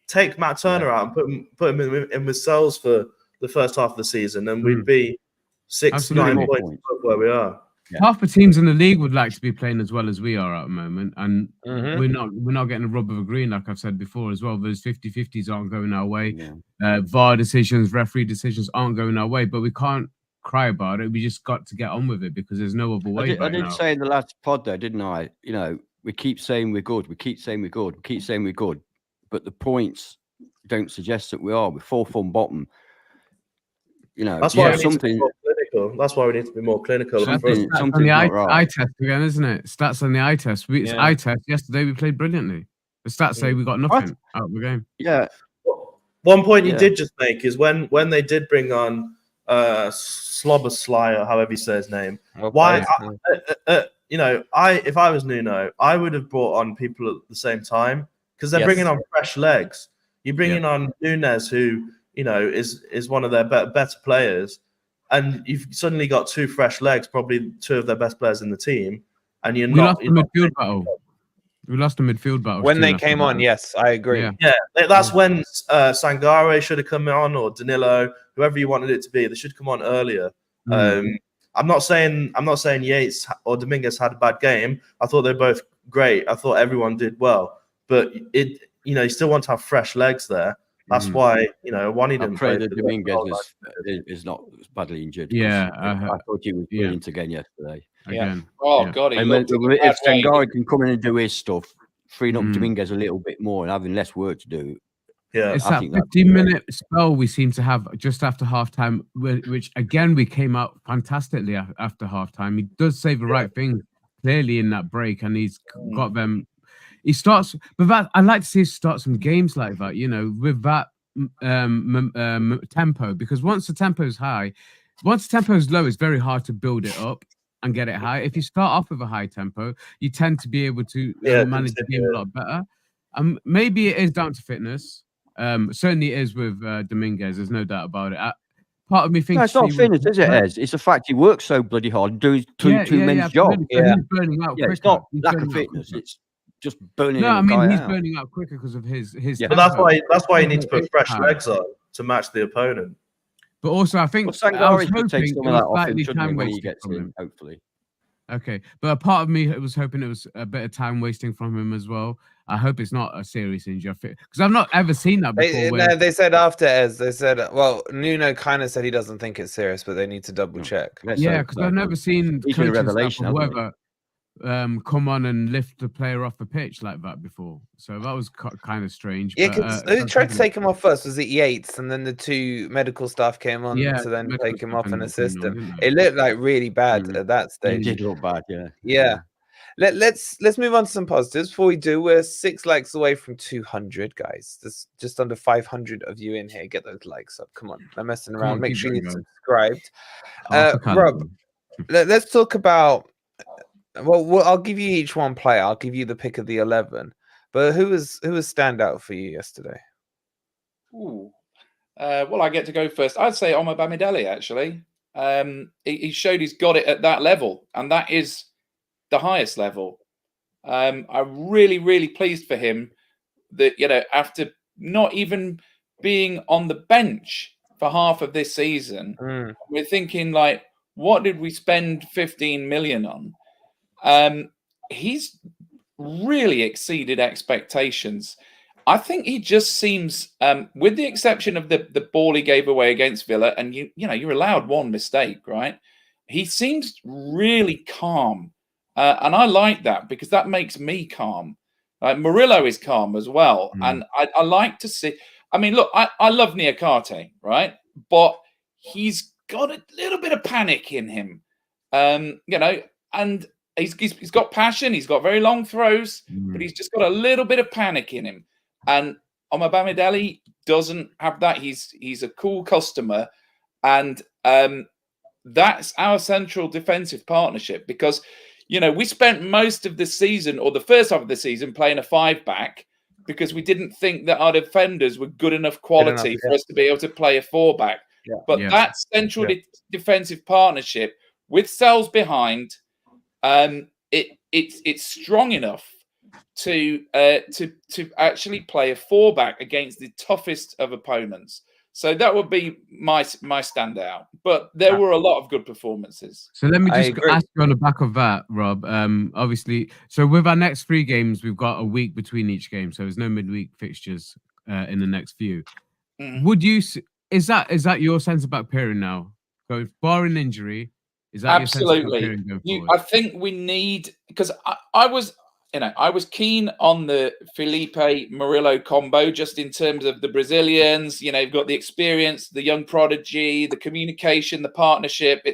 Take Matt Turner out and put him in with Sells for the first half of the season, and we'd be 6-9 Absolutely. points above where we are. Yeah. Half the teams in the league would like to be playing as well as we are at the moment, and Mhm. we're not getting a rub of a green, like I've said before as well. Those 50-50s aren't going our way. Yeah. VAR decisions, referee decisions aren't going our way, but we can't cry about it. We just got to get on with it because there's no other way. I did say in the last pod though, didn't I? You know, we keep saying we're good. We keep saying we're good. We keep saying we're good, but the points don't suggest that we are. We're fourth from bottom. You know, That's why we need to be something. more clinical. That's why we need to be more clinical. That's Something- the stats on something's the not right. eye test again, isn't it? Stats on the eye test. It's Yeah. eye test. Yesterday we played brilliantly. The stats say we got nothing out of the game. Yeah, One point you Yeah. did just make is when they did bring on Slobbersly, or however you say his name. Why? You know, if I was Nuno, I would have brought on people at the same time because they're Yes. bringing on fresh legs. You're bringing Yeah. on Nunez, who you know is one of their better players, and you've suddenly got two fresh legs, probably two of their best players in the team, and you're We not. lost the midfield battle. We lost the midfield battle When they soon after came that. on, yes, I agree. Yeah. Yeah, that's when Sangare should have come on, or Danilo, whoever you wanted it to be. They should come on earlier. I'm not saying Yates or Dominguez had a bad game. I thought they're both great. I thought everyone did well, but you still want to have fresh legs there. That's why Wani I didn't pray play. that Dominguez is not badly injured. 'cause Yeah, I thought he was brilliant again yesterday. Again. Oh Yeah. God, he And looked in a if bad way. Sangare can come in and do his stuff, freeing up Mm. Dominguez a little bit more and having less work to do. Yeah, It's I that think that's 15-minute spell we seem to have just after halftime, which again we came out fantastically after halftime. He does say the right thing clearly in that break, and he's got them. He starts, but I'd like to see him start some games like that, with that tempo, because once the tempo is high, once the tempo is low, it's very hard to build it up and get it high. If you start off with a high tempo, you tend to be able to manage the game a lot better. Maybe it is down to fitness. Certainly it is with Dominguez. There's no doubt about it. Part of me thinks No, it's not fitness, is it, Ez? It's a fact he works so bloody hard and doing two men's job. absolutely. So he's burning out quicker. It's not He's lack burning of out fitness. quicker. It's just burning. No, I mean he's out. burning out quicker because of his. Yeah. but that's why you need to tempo put is fresh high. legs on to match the opponent. But also, I think Well, I was Sangare could take hoping some it of was that off him, slightly shouldn't he, time when he wasting gets from in, him. hopefully. Okay, but a part of me was hoping it was a bit of time wasting from him as well. I hope it's not a serious injury because I've not ever seen that before. They said after Ez, they said, well, Nuno kind of said he doesn't think it's serious, but they need to double check. Yeah, because I've never seen He's been a coaching staff revelation, or hasn't he? whoever come on and lift the player off the pitch like that before. So that was kind of strange. Yeah, but, because who tried to take him off first? Was it Yates? And then the two medical staff came on Yeah, to then medical take him staff off and ended up assist coming on, him. didn't they? It looked like really bad at that It stage. did look bad, yeah. Yeah. Let's move on to some positives. Before we do, we're 6 likes away from 200, guys. There's just under 500 of you in here. Get those likes up. Come on, no messing Come around. on, Make keep sure you're going, guys. subscribed. Half a Rob, calorie. let's talk about. Well, I'll give you each one player. I'll give you the pick of the 11. But who was standout for you yesterday? Ooh. Well, I get to go first. I'd say Omar Bamidele, actually. He showed he's got it at that level, and that is the highest level. I'm really, really pleased for him that, after not even being on the bench for half of this season, we're thinking, like, what did we spend 15 million on? He's really exceeded expectations. I think he just seems, with the exception of the ball he gave away against Villa, and you're allowed one mistake, right? He seems really calm, and I like that because that makes me calm. Murillo is calm as well, and I like to see. I mean, look, I love Niakate, right? But he's got a little bit of panic in him, and he's got passion. He's got very long throws, but he's just got a little bit of panic in him. And Omar Bamidele doesn't have that. He's a cool customer, and that's our central defensive partnership because, we spent most of the season or the first half of the season playing a 5-back because we didn't think that our defenders were good enough quality for us to be able to play a 4-back. Yeah. But that central defensive partnership with cells behind, it's strong enough to actually play a 4-back against the toughest of opponents. So that would be my standout. But there were a lot of good performances. So let me just ask you on the back of that, Rob. Obviously, so with our next 3 games, we've got a week between each game, so there's no midweek fixtures in the next few. Would you? Is that your sense about Pirin now? So barring injury, is that absolutely? Your sense about Pirin going forward? I think we need, because I was keen on the Felipe Murillo combo, just in terms of the Brazilians. You've got the experience, the young prodigy, the communication, the partnership.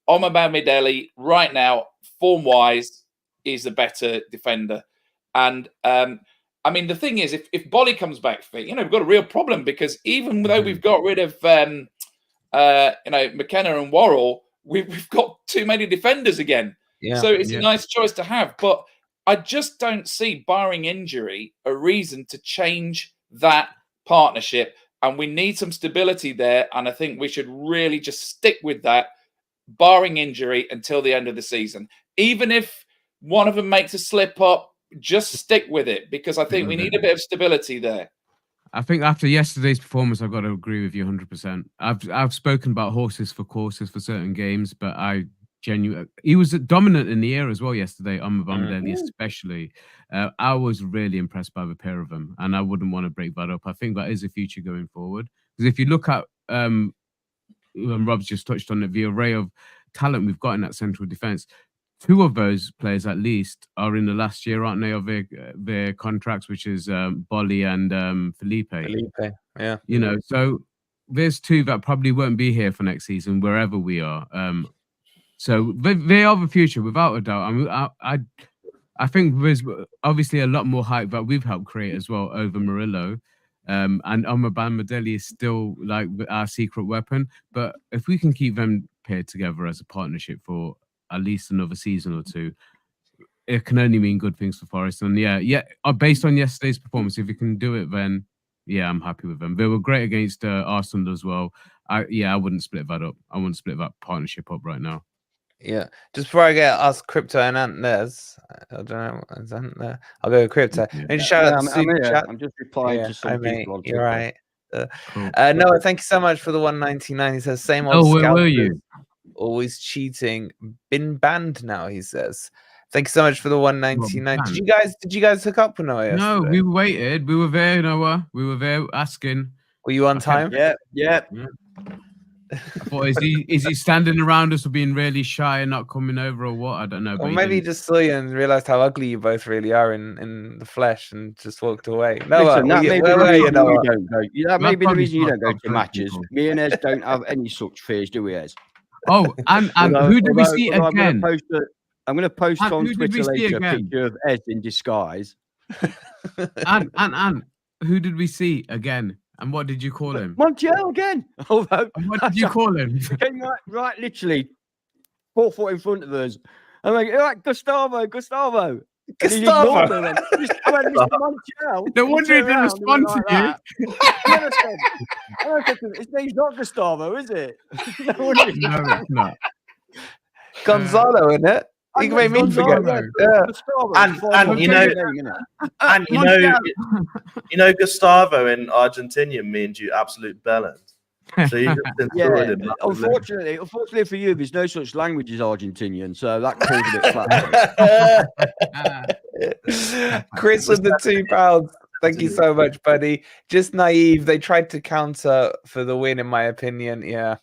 Omar Bamidele right now, form-wise, is the better defender. And I mean, the thing is, if Bolly comes back fit, we've got a real problem because even though we've got rid of McKenna and Worrell, we've got too many defenders again. Yeah. So it's a nice choice to have, but I just don't see, barring injury, a reason to change that partnership. And we need some stability there. And I think we should really just stick with that, barring injury, until the end of the season. Even if one of them makes a slip up, just stick with it, because I think we need a bit of stability there. I think after yesterday's performance, I've got to agree with you 100%. I've spoken about horses for courses for certain games, but he was dominant in the air as well yesterday, on Bamidele especially. I was really impressed by the pair of them, and I wouldn't want to break that up. I think that is a future going forward. Because if you look at, and Rob's just touched on it, the array of talent we've got in that central defence, 2 of those players at least are in the last year, aren't they, of their contracts, which is Bolly and Felipe. Yeah. So there's 2 that probably won't be here for next season, wherever we are. So they are the future, without a doubt. I mean, I think there's obviously a lot more hype that we've helped create as well over Murillo. And Omar Bamidele is still like our secret weapon. But if we can keep them paired together as a partnership for at least another season or 2, it can only mean good things for Forest. And based on yesterday's performance, if we can do it, then I'm happy with them. They were great against Arsenal as well. I wouldn't split that up. I wouldn't split that partnership up right now. Yeah, just before I ask Crypto and Antles, I don't know, is Ant there? I'll go with Crypto. And shout out to Super Chat. I'm just replying to some people. You're right. Cool. Noah, thank you so much for the 199. He says, same old. Oh, where were you? Always cheating. Been banned now, he says. Thank you so much for the 199. Did you guys hook up with Noah yesterday? No, we waited. We were there, Noah. We were there asking. Were you on time? Yeah. I thought, is he standing around us or being really shy and not coming over or what? I don't know. Or maybe he just saw you and realized how ugly you both really are in the flesh and just walked away. Noah, where were you, Noah? That may be the reason you don't go to matches. Me and Ez don't have any such fears, do we, Ez? Oh, and who did we see again? I'm going to post And on who did we Twitter see later a again? picture of Ez in disguise. And who did we see again? And what did you call him? Montiel again. Although, And what did you call him? he came right, literally 4 foot in front of us. I'm like, all right, Gustavo. And he ignored me. I went, Mr. Montiel. No He wonder he turned didn't around and respond went to you. like that. And then I said to him, his name's not Gustavo, is it? No wonder he- No, it's not. Gonzalo, isn't it? You can make me forget. Gonzalo, Yeah. Gustavo. And, It's fine, you it's know, a name, innit? and you know, Gustavo in Argentinian means you absolute bellend. So you just insulted him. Unfortunately for you, there's no such language as Argentinian, so that calls a bit flat. Chris with the £2. Thank you so much, buddy. Just naive. They tried to counter for the win, in my opinion. Yeah.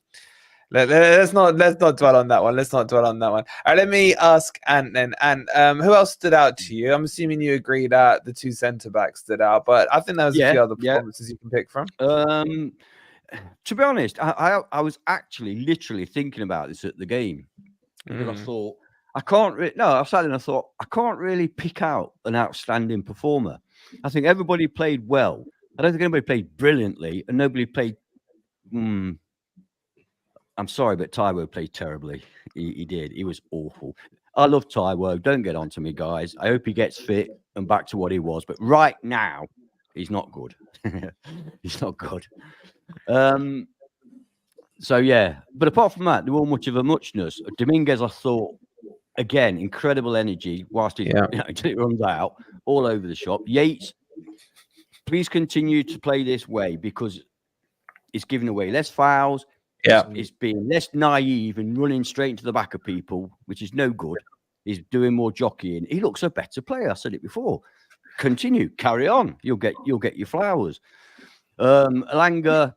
Let's not dwell on that one. All right, let me ask Ant then. And who else stood out to you? I'm assuming you agree that the two centre backs stood out, but I think there was a few other performances you can pick from. To be honest, I was actually literally thinking about this at the game because I thought I sat there and I thought I can't really pick out an outstanding performer. I think everybody played well. I don't think anybody played brilliantly, and nobody played. I'm sorry, but Taiwo played terribly. He did. He was awful. I love Taiwo. Don't get on to me, guys. I hope he gets fit and back to what he was. But right now, he's not good. He's not good. So, yeah. But apart from that, there wasn't much of a muchness. Dominguez, I thought, again, incredible energy whilst he, until it runs out all over the shop. Yates, please continue to play this way because it's giving away less fouls. It's being less naive and running straight into the back of people, which is no good. He's doing more jockeying. He looks a better player. I said it before. Continue, carry on. You'll get your flowers. Elanga,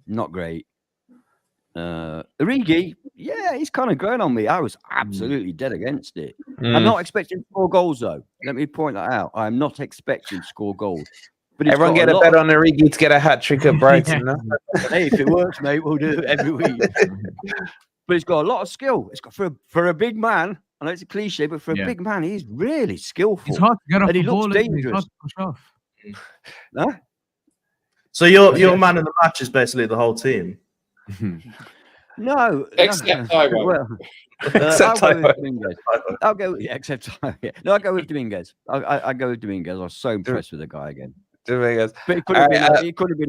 not great. Origi, he's kind of growing on me. I was absolutely dead against it. I'm not expecting to score goals though. Let me point that out. I'm not expecting to score goals. But everyone get a bet on Origi to get a hat trick at Brighton. No? Hey, if it works, mate, we'll do it every week. But he's got a lot of skill. It's got for a big man. I know it's a cliche, but for a big man, he's really skillful. It's hard to get off and he the looks ball. dangerous. Push off. Huh? So your man in the match is basically the whole team. No, except Taiwo. Well, Except I'll go with Taiwo. Dominguez. I'll go with Dominguez. I go with Dominguez. I was so impressed with the guy again. Dominguez. But it could have been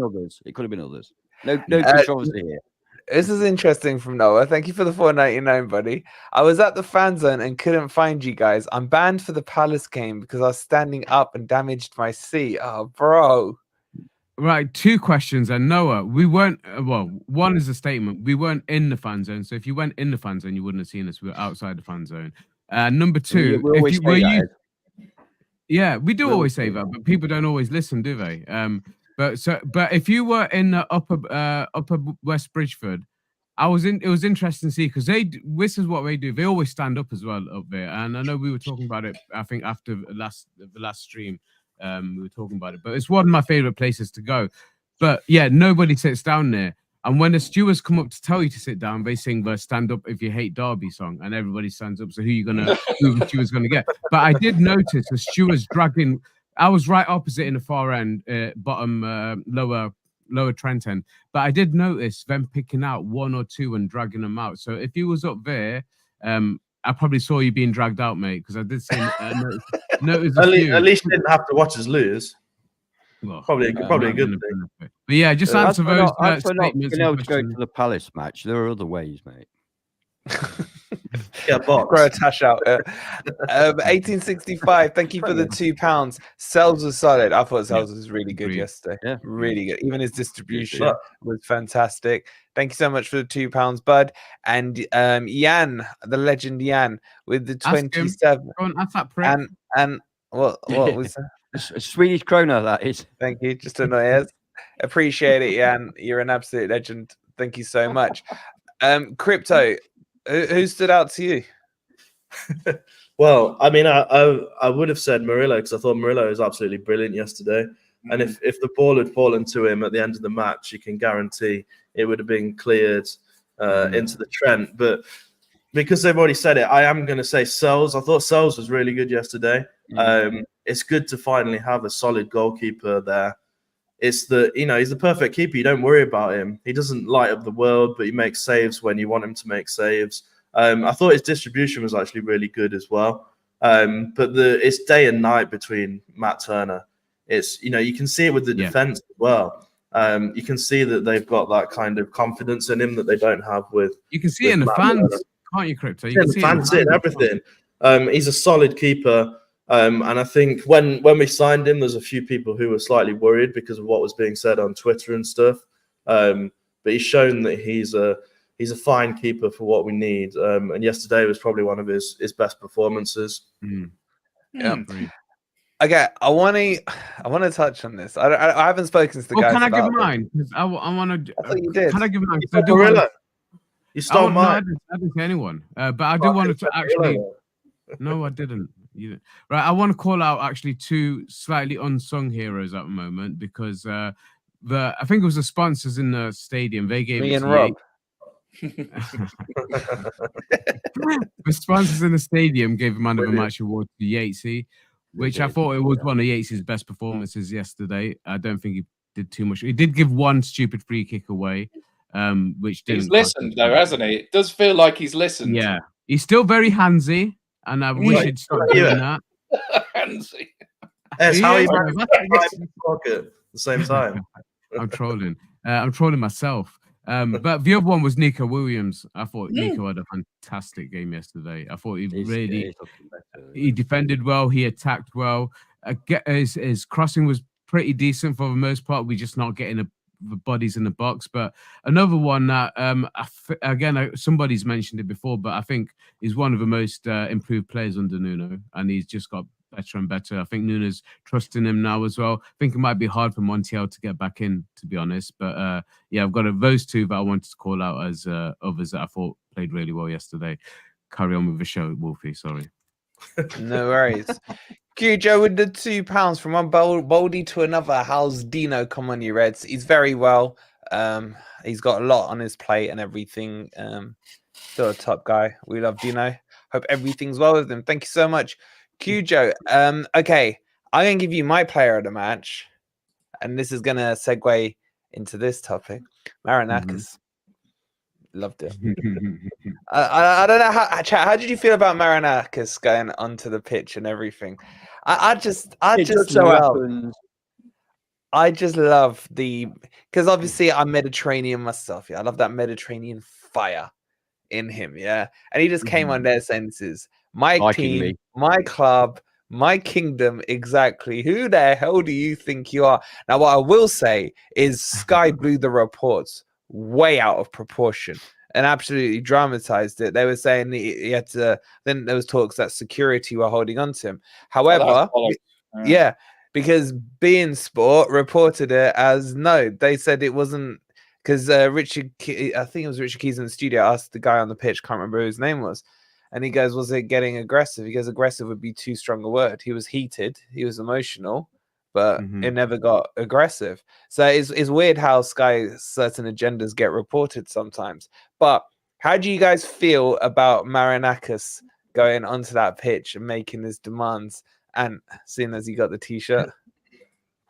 others. It could have been others. No controversy here. This is interesting from Noah. Thank you for the $4.99, buddy. I was at the fan zone and couldn't find you guys. I'm banned for the Palace game because I was standing up and damaged my seat. Oh, bro. Right, 2 questions. And Noah, we weren't, one is a statement. We weren't in the fan zone. So if you went in the fan zone, you wouldn't have seen us. We were outside the fan zone. Number 2, we do always say that, but people don't always listen, do they? But if you were in the upper West Bridgeford, it was interesting to see because this is what they do. They always stand up as well up there. And I know we were talking about it, I think after the last stream, we were talking about it, but it's one of my favorite places to go. But yeah, nobody sits down there. And when the stewards come up to tell you to sit down, they sing the "Stand Up If You Hate Derby" song, and everybody stands up. So who the stewards gonna get? But I did notice the stewards dragging. I was right opposite in the far end, bottom lower Trent end. But I did notice them picking out 1 or 2 and dragging them out. So if you was up there, I probably saw you being dragged out, mate, because I did see notice at least you didn't have to watch us lose. Well, probably a good thing. But yeah, just answer those statements. Being able to go to the Palace match, there are other ways, mate. Yeah, box. Throw a tash out. 1865. Thank you for the £2. Sells was solid. I thought Sells was really good yesterday. Yeah, really good. Even his distribution was fantastic. Thank you so much for the £2, bud. And Jan, the legend Jan, with the 27. Go on, ask that prick. And what was that? A Swedish krona, that is. Thank you. Just to annoy us. Appreciate it, Jan. You're an absolute legend. Thank you so much. Crypto, who stood out to you? Well, I mean, I would have said Murillo because I thought Murillo was absolutely brilliant yesterday. And if the ball had fallen to him at the end of the match, you can guarantee it would have been cleared into the Trent. But because they've already said it, I am going to say Sells. I thought Sells was really good yesterday. It's good to finally have a solid goalkeeper there. It's he's the perfect keeper. You don't worry about him. He doesn't light up the world, but he makes saves when you want him to make saves. I thought his distribution was actually really good as well. But it's day and night between Matt Turner. It's you can see it with the defense as well. You can see that they've got that kind of confidence in him that they don't have with. You can see it in the fans, can't you, Crypto? You can the see fans it in everything. He's a solid keeper. And I think when we signed him, there's a few people who were slightly worried because of what was being said on Twitter and stuff. But he's shown that he's a fine keeper for what we need. And yesterday was probably one of his best performances. Yeah. Okay, I want to touch on this. I haven't spoken to the guys. Can I about give mine? I want to. I thought you did. Can I give mine? You stole mine. I didn't say anyone. But I do want to actually. No, I didn't. Right, I want to call out actually two slightly unsung heroes at the moment because I think it was the sponsors in the stadium. They gave me it and to Rob. The sponsors in the stadium gave Man of the Match award to Yatesy, which I thought it was one of Yates's best performances yesterday. I don't think he did too much. He did give one stupid free kick away, which didn't. He's listened though, hasn't he? It does feel like he's listened. Yeah, he's still very handsy, and I wish he'd stop doing that. Handsy. That's how he pocket at the same time. I'm trolling. I'm trolling myself. But the other one was Nico Williams. I thought Nico had a fantastic game yesterday. I thought he defended well. He attacked well. His crossing was pretty decent for the most part. We're just not getting the bodies in the box. But another one that, again, somebody's mentioned it before, but I think he's one of the most improved players under Nuno, and he's just got better and better. I think Nuno's trusting him now as well. I think it might be hard for Montiel to get back in, to be honest. But yeah, I've got those two that I wanted to call out as others that I thought played really well yesterday. Carry on with the show, Wolfie. Sorry. No worries. Joe with the £2 from one Baldy to another. How's Dino? Come on, you Reds. He's very well. He's got a lot on his plate and everything. Still a top guy. We love Dino. Hope everything's well with him. Thank you so much. Joe. Okay, I'm gonna give you my player of the match, and this is gonna segue into this topic. Marinakis. Loved it. I don't know how did you feel about Marinakis going onto the pitch and everything? I just love because obviously I'm Mediterranean myself. Yeah, I love that Mediterranean fire in him. Yeah, and he just came on there senses. My team, my club, my kingdom, exactly. Who the hell do you think you are? Now, what I will say is Sky blew the reports way out of proportion and absolutely dramatized it. They were saying he had to, then there was talks that security were holding on to him. However, yeah, because beIN Sport reported it as no, they said it wasn't because I think it was Richard Keys in the studio asked the guy on the pitch, can't remember who his name was. And he goes, was it getting aggressive? He goes, aggressive would be too strong a word. He was heated. He was emotional, but it never got aggressive. So it's weird how certain agendas get reported sometimes. But how do you guys feel about Marinakis going onto that pitch and making his demands and seeing as he got the T-shirt?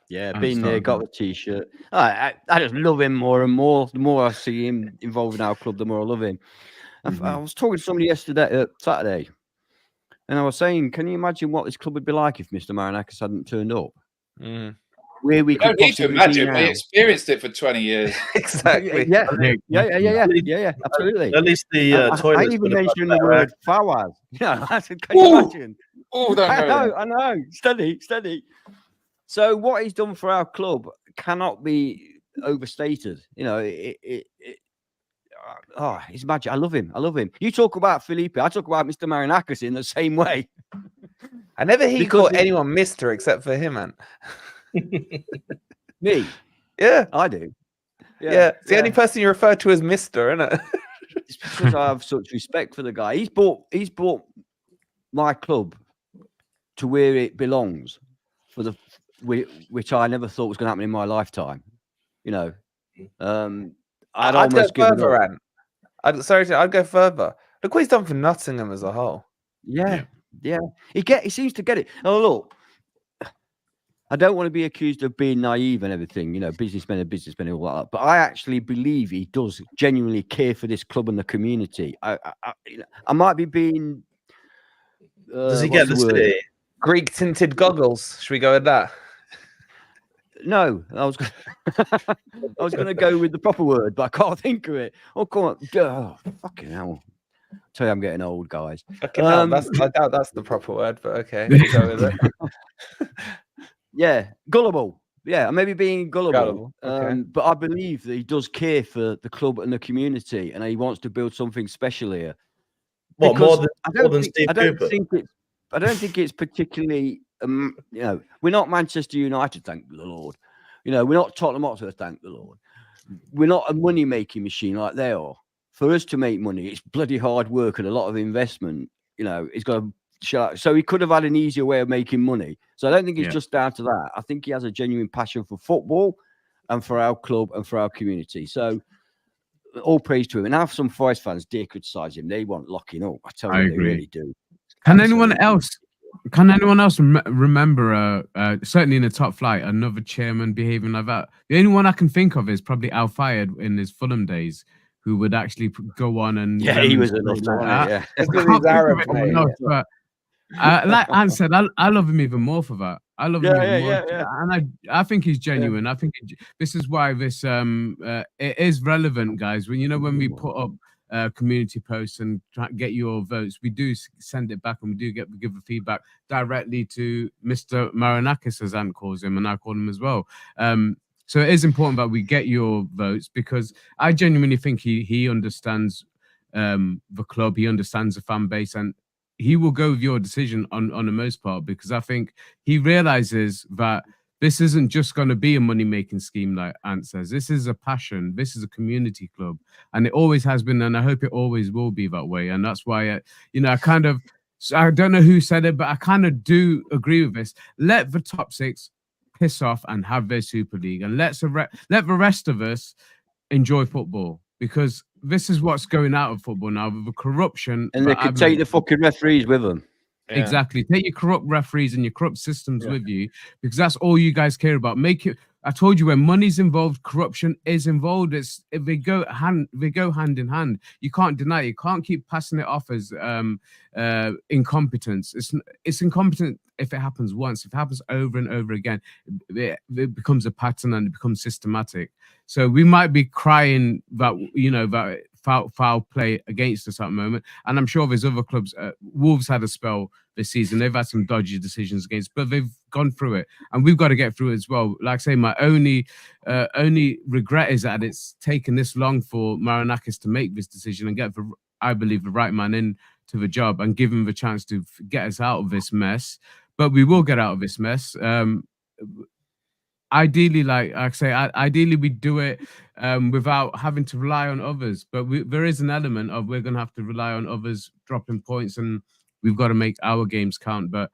Yeah, been there, got the T-shirt. I just love him more and more. The more I see him involved in our club, the more I love him. I was talking to somebody yesterday, Saturday, and I was saying, can you imagine what this club would be like if Mr. Marinakis hadn't turned up? Where we don't need to imagine. We experienced it for 20 years. Exactly. Yeah, absolutely. At least the toilets. I even mentioned the word Fawaz. Yeah, I said, can you imagine? Oh, I know. Steady. So what he's done for our club cannot be overstated. You know, he's magic. I love him. You talk about Felipe. I talk about Mr. Marinakis in the same way. I never called anyone Mr. except for him, man. Me? Yeah. I do. Yeah. It's the only person you refer to as Mr., isn't it? It's because I have such respect for the guy. He's brought my club to where it belongs which I never thought was going to happen in my lifetime. You know, I'd go further. I'd go further. Look what he's done for Nottingham as a whole. Yeah. He seems to get it. Oh, look, I don't want to be accused of being naive and everything, businessmen and businessmen and all that. But I actually believe he does genuinely care for this club and the community. I might be being. Does he get the city? Greek tinted goggles. Should we go with that? No, I was going to go with the proper word, but I can't think of it. Oh, come on. Oh, fucking hell. Tell you I'm getting old, guys. Fucking hell, I doubt that's the proper word, but okay. We'll go with it. Yeah, gullible. Yeah, maybe being gullible. Okay. But I believe that he does care for the club and the community, and he wants to build something special here. What, more than Steve Steve Cooper? I don't think it's particularly. We're not Manchester United, thank the Lord. We're not Tottenham Hotspur, thank the Lord. We're not a money-making machine like they are. For us to make money, it's bloody hard work and a lot of investment. It's got to. So he could have had an easier way of making money. So I don't think it's just down to that. I think he has a genuine passion for football and for our club and for our community. So all praise to him. And have some Forest fans dare criticise him. They want locking up. I tell you, they really do. Can anyone else remember, certainly in the top flight, another chairman behaving like that? The only one I can think of is probably Al Fayed in his Fulham days, who would actually go on and he was a nutter, like He's Arab, mate. But like Ant said, I love him even more for that. I love him even more, and I think he's genuine. I think this is why this it is relevant, guys. When we put up community posts and try to get your votes, we do send it back and we do give the feedback directly to Mr. Marinakis, as Ant calls him, and I call him as well. So it is important that we get your votes, because I genuinely think he understands the club, he understands the fan base, and he will go with your decision on the most part, because I think he realizes that this isn't just going to be a money-making scheme, like Ant says. This is a passion. This is a community club, and it always has been, and I hope it always will be that way. And that's why, I don't know who said it, but I kind of do agree with this. Let the top six piss off and have their Super League, and let the rest of us enjoy football, because this is what's going out of football now, with the corruption. And they could take the fucking referees with them. Yeah. Exactly. Take your corrupt referees and your corrupt systems with you, because that's all you guys care about. I told you, when money's involved, corruption is involved. They go hand in hand. You can't deny it. You can't keep passing it off as incompetence. It's incompetent if it happens once. If it happens over and over again, it becomes a pattern and it becomes systematic. So we might be crying that foul play against us at the moment, and I'm sure there's other clubs. Wolves had a spell this season. They've had some dodgy decisions against, but they've gone through it, and we've got to get through it as well. Like I say, my only regret is that it's taken this long for Marinakis to make this decision and get, I believe, the right man in to the job and give him the chance to get us out of this mess. But we will get out of this mess. Ideally, like I say, ideally we do it without having to rely on others. But there is an element of we're going to have to rely on others dropping points, and we've got to make our games count. But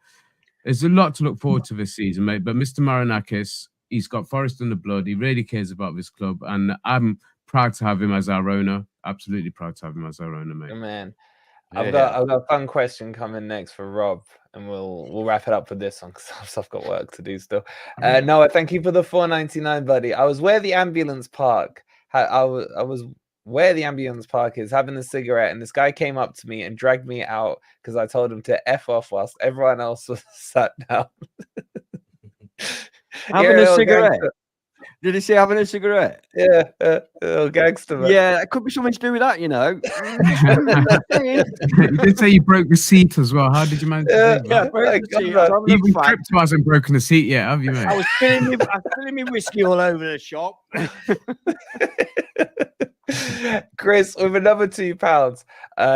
there's a lot to look forward to this season, mate. But Mr. Marinakis, he's got Forest in the blood. He really cares about this club, and I'm proud to have him as our owner. Absolutely proud to have him as our owner, mate. Oh, man. I've got a fun question coming next for Rob, and we'll wrap it up for this one because I've got work to do still. Noah, thank you for the $4.99, buddy. I was where the ambulance park. I was where the ambulance park is, having a cigarette, and this guy came up to me and dragged me out because I told him to F off whilst everyone else was sat down. Having a cigarette. Gangster. Did he say having a cigarette? Yeah, little gangster. Man. Yeah, it could be something to do with that, you know. You did say you broke the seat as well. How did you manage to do that? Even Crypto hasn't broken the seat yet, have you, mate? I was filling me whiskey all over the shop. Chris, with another £2,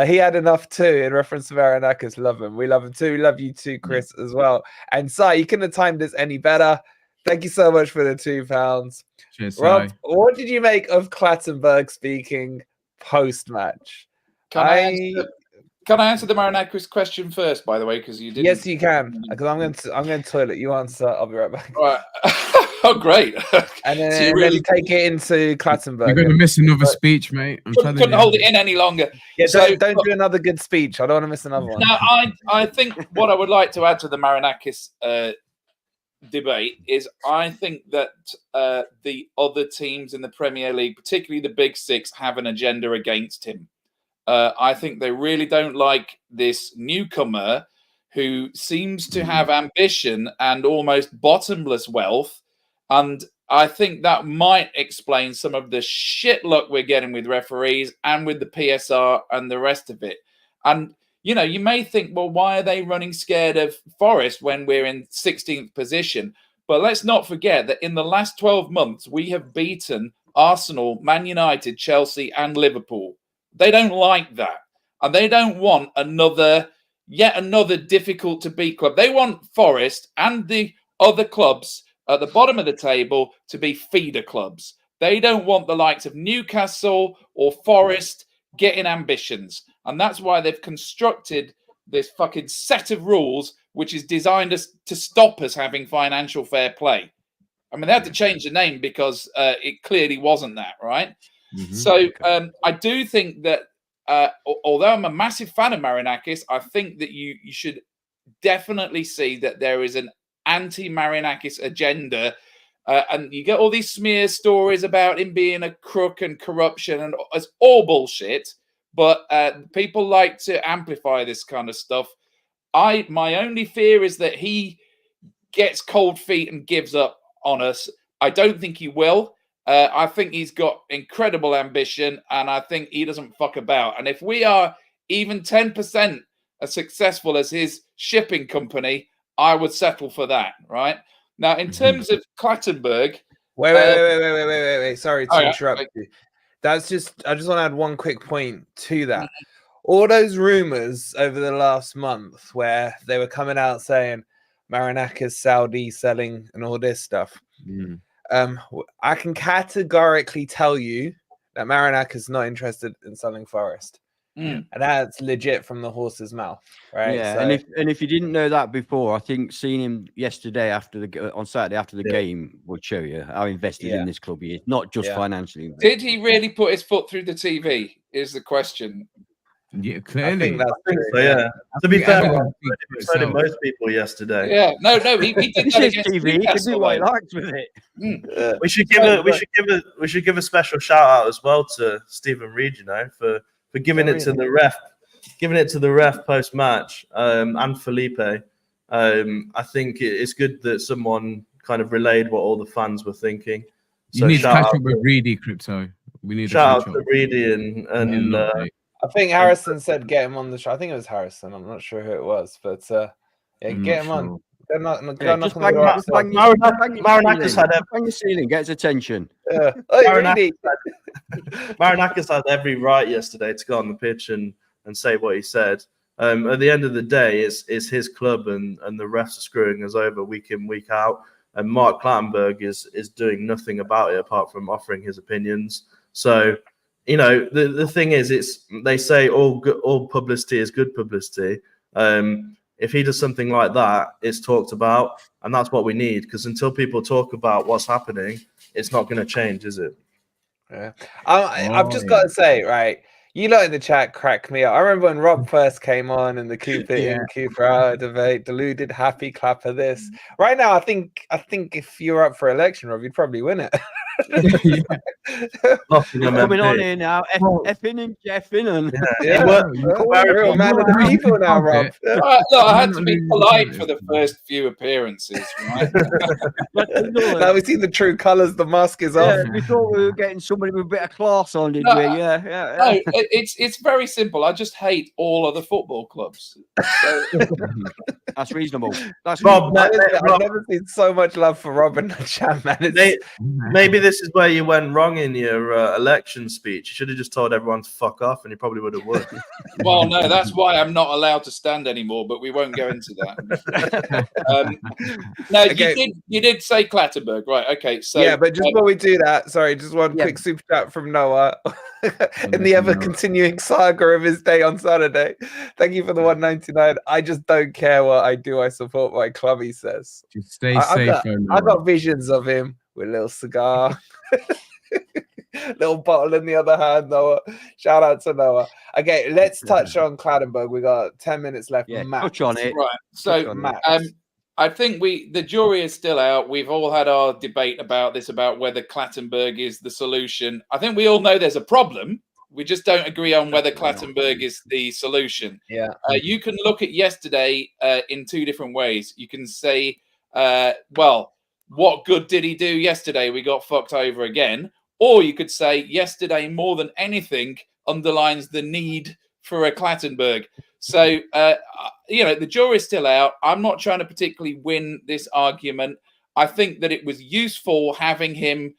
he had enough too, in reference to Marinakis. Love him. We love him too. We love you too, Chris, as well. And Si, you couldn't have timed this any better. Thank you so much for the £2. Cheers, Rob, what did you make of Clattenburg speaking post-match? Can I answer the Marinakis question first, by the way, because you did. Yes, you can. Because I'm going to toilet. You answer. I'll be right back. Right. Oh, great. And then, So you and really then take it into Clattenburg. You're going to miss another speech, mate. I'm telling couldn't you. hold it in any longer. Yeah, So- don't do another good speech. I don't want to miss another one. Now, I think what I would like to add to the Marinakis debate is I think that the other teams in the Premier League, particularly the Big Six, have an agenda against him. I think they really don't like this newcomer who seems to have ambition and almost bottomless wealth. And I think that might explain some of the shit luck we're getting with referees and with the PSR and the rest of it. And, you know, you may think, well, why are they running scared of Forest when we're in 16th position? But let's not forget that in the last 12 months, we have beaten Arsenal, Man United, Chelsea, and Liverpool. They don't like that. And they don't want yet another difficult to beat club. They want Forest and the other clubs at the bottom of the table to be feeder clubs. They don't want the likes of Newcastle or Forest getting ambitions. And that's why they've constructed this fucking set of rules which is designed to stop us having financial fair play. I mean, they had to change the name because it clearly wasn't that, right? Mhm. So I do think that although I'm a massive fan of Marinakis, I think that you should definitely see that there is an anti-Marinakis agenda. And you get all these smear stories about him being a crook and corruption, and it's all bullshit. But people like to amplify this kind of stuff. My only fear is that he gets cold feet and gives up on us. I don't think he will. I think he's got incredible ambition, and I think he doesn't fuck about. And if we are even 10% as successful as his shipping company, I would settle for that, right? Now, in terms of Clattenburg... Wait. Sorry to interrupt wait. you. I just want to add one quick point to that. All those rumors over the last month where they were coming out saying Marinakis, Saudi selling and all this stuff. I can categorically tell you that Marinakis is not interested in selling Forest. And that's legit from the horse's mouth, right? Yeah, So, and if you didn't know that before, I think seeing him yesterday on Saturday after the game would show you how invested in this club he is, not just financially invested. Did he really put his foot through the TV? Is the question. Yeah, I clearly. think that's I think true, so, yeah. To be fair, so did itself. most people yesterday. Yeah, no, he did It's that his against TV. He can Newcastle, do what he though. likes with it. We should give a special shout out as well to Stephen Reed, you know, for giving it to the ref post match, and Felipe. I think it's good that someone kind of relayed what all the fans were thinking. You need to catch up with Reedy Crypto. We need shout to out to Reedy and I think Harrison said get him on the show. I think it was Harrison. I'm not sure who it was, but get him on. Go knock on the door upstairs. Marinakis had on the ceiling, gets attention. Yeah. Oh, really? Marinakis had every right yesterday to go on the pitch and say what he said. At the end of the day, it's his club, and the refs are screwing us over week in, week out. And Mark Clattenburg is doing nothing about it apart from offering his opinions. So, you know, the thing is, they say all publicity is good publicity. If he does something like that, it's talked about, and that's what we need. Because until people talk about what's happening, it's not going to change, is it? Yeah. I've just got to say, right, you lot in the chat crack me up. I remember when Rob first came on and the Cooper in, Cooper out debate, deluded, happy, clapper this. Right now, I think if you're up for election, Rob, you'd probably win it. Coming on here now, effing and jeffing and real man of the people now, Rob. Look, I had to be polite for the first few appearances, right? Now we've seen the true colours. The mask is off. We thought we were getting somebody with a bit of class on, didn't we? Yeah. No, it's very simple. I just hate all other football clubs. So, that's reasonable. That's Rob. I've never seen so much love for Rob in the chat, man. Maybe this is where you went wrong in your election speech. You should have just told everyone to fuck off, and you probably would have won. Well, no, that's why I'm not allowed to stand anymore. But we won't go into that. No, Okay. you did say Clattenburg, right? Okay, so yeah, but just before we do that, sorry, just one Yeah. quick super chat from Noah in the ever continuing saga of his day on Saturday. Thank you for the 199. I just don't care what I do. I support my club, he says. Just stay I safe. got visions of him with a little cigar, little bottle in the other hand. Noah, shout out to Noah. Okay, let's touch on Clattenburg. We got 10 minutes left. Yeah, Matt. touch on it. right. So Touch on Matt. I think the jury is still out. We've all had our debate about this, about whether Clattenburg is the solution. I think we all know there's a problem. We just don't agree on whether Clattenburg is the solution. Yeah. You can look at yesterday in two different ways. You can say, well, what good did he do yesterday? We got fucked over again. Or you could say yesterday, more than anything, underlines the need for a Clattenburg. So, the jury's still out. I'm not trying to particularly win this argument. I think that it was useful having him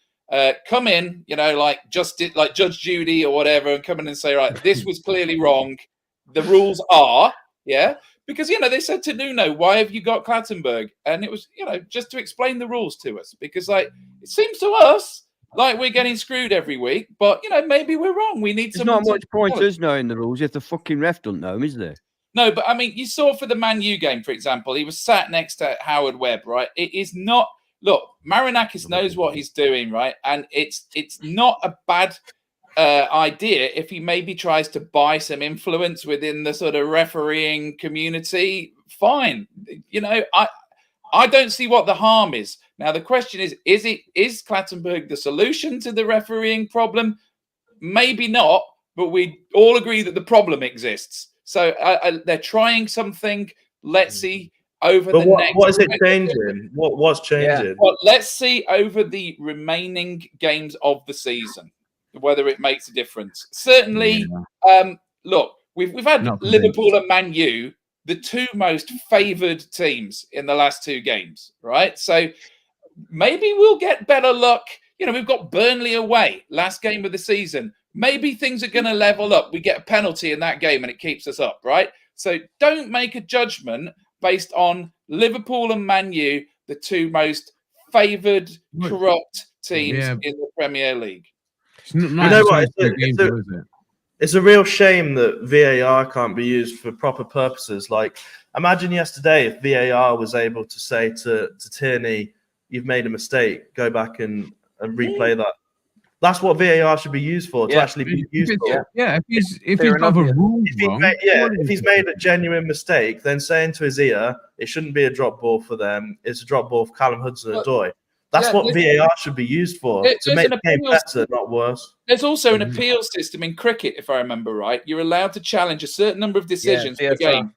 come in, like Judge Judy or whatever, and come in and say, right, this was clearly wrong. The rules are, because, they said to Nuno, why have you got Clattenburg? And it was, just to explain the rules to us, because, it seems to us like we're getting screwed every week, but, maybe we're wrong. We need There's not much point us knowing the rules if the fucking ref doesn't know them, is there? No, but I mean, you saw for the Man U game, for example, he was sat next to Howard Webb, right? It is not. Look, Marinakis knows what he's doing, right? And it's not a bad idea if he maybe tries to buy some influence within the sort of refereeing community. Fine, I don't see what the harm is. Now the question is Clattenburg the solution to the refereeing problem? Maybe not, but we all agree that the problem exists. So they're trying something. Let's see over the next. What is it changing? What's changing? Yeah. Well, let's see over the remaining games of the season whether it makes a difference. Certainly, look, we've had Liverpool and Man U, the two most favoured teams in the last two games, right? So maybe we'll get better luck. We've got Burnley away, last game of the season. Maybe things are going to level up. We get a penalty in that game and it keeps us up, right? So don't make a judgment based on Liverpool and Man U, the two most favoured, corrupt teams in the Premier League. It's a real shame that VAR can't be used for proper purposes. Like, imagine yesterday if VAR was able to say to Tierney, you've made a mistake, go back and replay that. That's what VAR should be used for, to actually be useful. If he's got a rule wrong. If he's made a genuine mistake, then saying to his ear, it shouldn't be a drop ball for them, it's a drop ball for Callum Hudson-Odoi. That's what VAR should be used for, to make the game better, not worse. There's also an appeal system in cricket, if I remember right. You're allowed to challenge a certain number of decisions per game.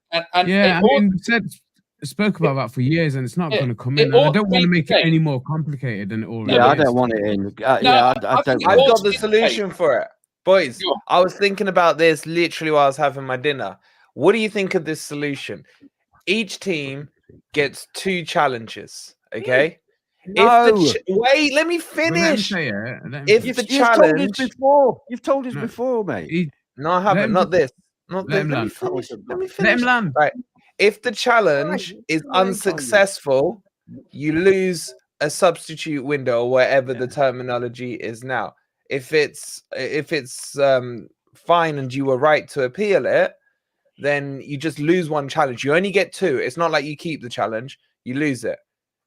Spoke about that for years, and it's not going to come in. And I don't want to make it any more complicated than it already is. I don't want it in. I've got the solution for it. Boys, I was thinking about this literally while I was having my dinner. What do you think of this solution? Each team gets 2 challenges, okay? No. Wait, let me finish. You've told us before, mate. No, I haven't. Not this. Let me finish. Let him land. Right. If the challenge is unsuccessful, you lose a substitute window, or whatever the terminology is now. If it's fine and you were right to appeal it, then you just lose 1 challenge. You only get 2. It's not like you keep the challenge, you lose it.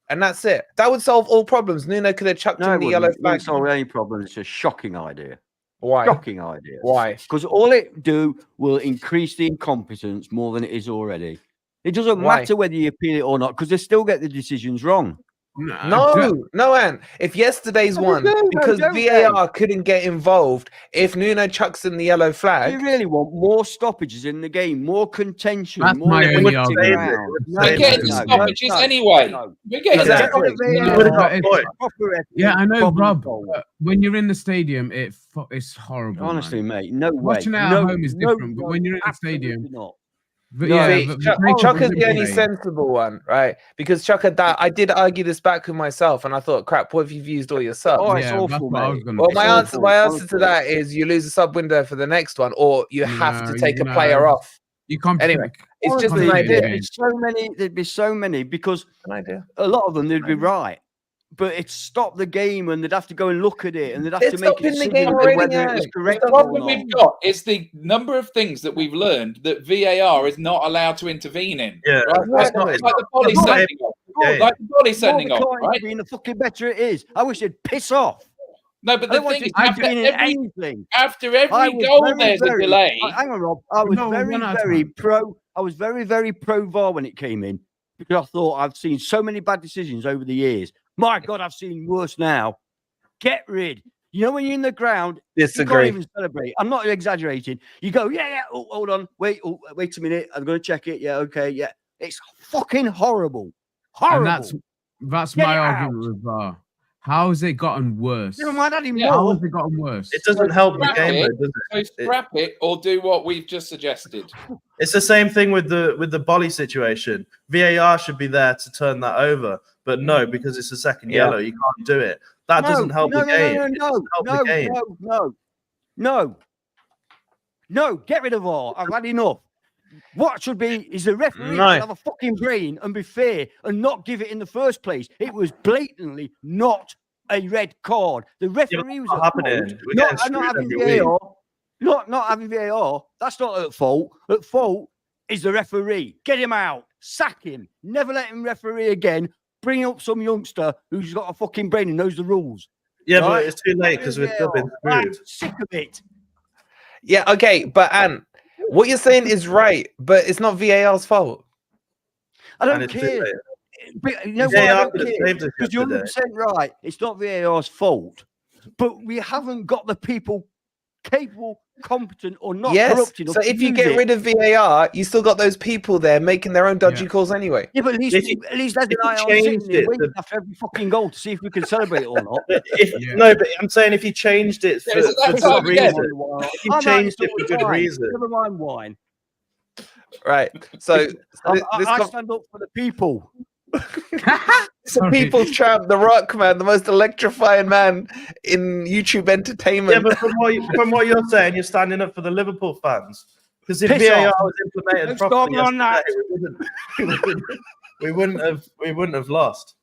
And that's it. That would solve all problems. Nuno could have chucked in the yellow flag. It solve any problem. It's a shocking idea. Why? Shocking idea. Why? Because all it do will increase the incompetence more than it is already. It doesn't matter whether you appeal it or not, because they still get the decisions wrong. No, Ant. If yesterday's one, because VAR couldn't get involved, if Nuno chucks in the yellow flag, you really want more stoppages in the game, more contention, that's more. My only We're getting stoppages anyway. We're getting Yeah, I know, Rob. When you're in the stadium, it's horrible. Honestly, mate, no way. Watching it at home is different, but when you're in the stadium, But No, yeah, See, but Chucker's the only Villa- sensible one, right? Because Chucker, that I did argue this back with myself, and I thought, crap, what if you've used all your subs? Oh, it's Yeah, that's awful, what I was mate. gonna Well, say. my It's answer, awful, to that is you lose a sub window for the next one, or you have to take a player off. You can't. Anyway, it's just an Honestly, idea. there'd be so many because An idea. a lot of them they'd be right, but it stopped the game, and they'd have to go and look at it, and they'd have It's to make a stopping the decision game on already, whether it was yeah. correct The or problem not. we've got is the number of things that we've learned that VAR is not allowed to intervene in. Yeah, right? that's not- It's like the body it's not sending off. Yeah. Like the body More sending the off, client right? being, the fucking better it is. I wish they'd piss off. No, but I the don't want thing to is, intervene in anything. after I every was goal, very, there's a very- delay. Hang on, Rob. I was No, very, one at a very time. pro. I was very, very pro VAR when it came in because I thought I've seen so many bad decisions over the years. My God, I've seen worse now. Get rid. You know, when you're in the ground, you can't Disagree. even celebrate. I'm not exaggerating. You go, yeah. Oh, hold on. Wait a minute. I'm going to check it. Yeah, okay. Yeah. It's fucking horrible. Horrible. And that's Get my it argument out. with VAR. How has it gotten worse? Never mind adding Yeah. How more. has it gotten worse? It doesn't help the Scrap game, it. though, does So it? scrap it or do what we've just suggested. It's the same thing with the Bolly situation. VAR should be there to turn that over, but no, because it's a second Yeah. yellow, you can't do it. That doesn't help the game. It doesn't help the game. No, get rid of VAR. I've had enough. What should be is the referee No. should have a fucking brain and be fair and not give it in the first place. It was blatantly not a red card. The referee was not at happening. fault. We're getting Not screwed having every week. VAR. Not having VAR. That's not at fault. At fault is the referee. Get him out. Sack him. Never let him referee again. Bring up some youngster who's got a fucking brain and knows the rules. Yeah, Right? but it's too late because we've still been I'm screwed. sick of it. Yeah, okay, but Ant, what you're saying is right, but it's not VAR's fault. I And don't it's too care. late. But you know VAR what? I don't could have care. saved us Because you're yesterday. 100% right. It's not VAR's fault. But we haven't got the people capable, competent, or not Yes. corrupt enough So to if you use get it. rid of VAR, you still got those people there making their own dodgy Yeah. calls anyway. Yeah, but at least If you- there's if an you eye on changed sitting there it, waiting the- after every fucking goal to see if we can celebrate it or not. Yeah. No, but I'm saying if you changed it for, Yeah, is it that for time good again? reason, if you I'm changed like, it for it's all good fine. reason, Never mind wine. Right. So, I stand up for the people. it's a people's champ, The Rock, man, the most electrifying man in YouTube entertainment. yeah, but from what you're saying, you're standing up for the Liverpool fans. Because if Piss VAR off. was implemented Don't start properly me on that. yesterday, we wouldn't have lost.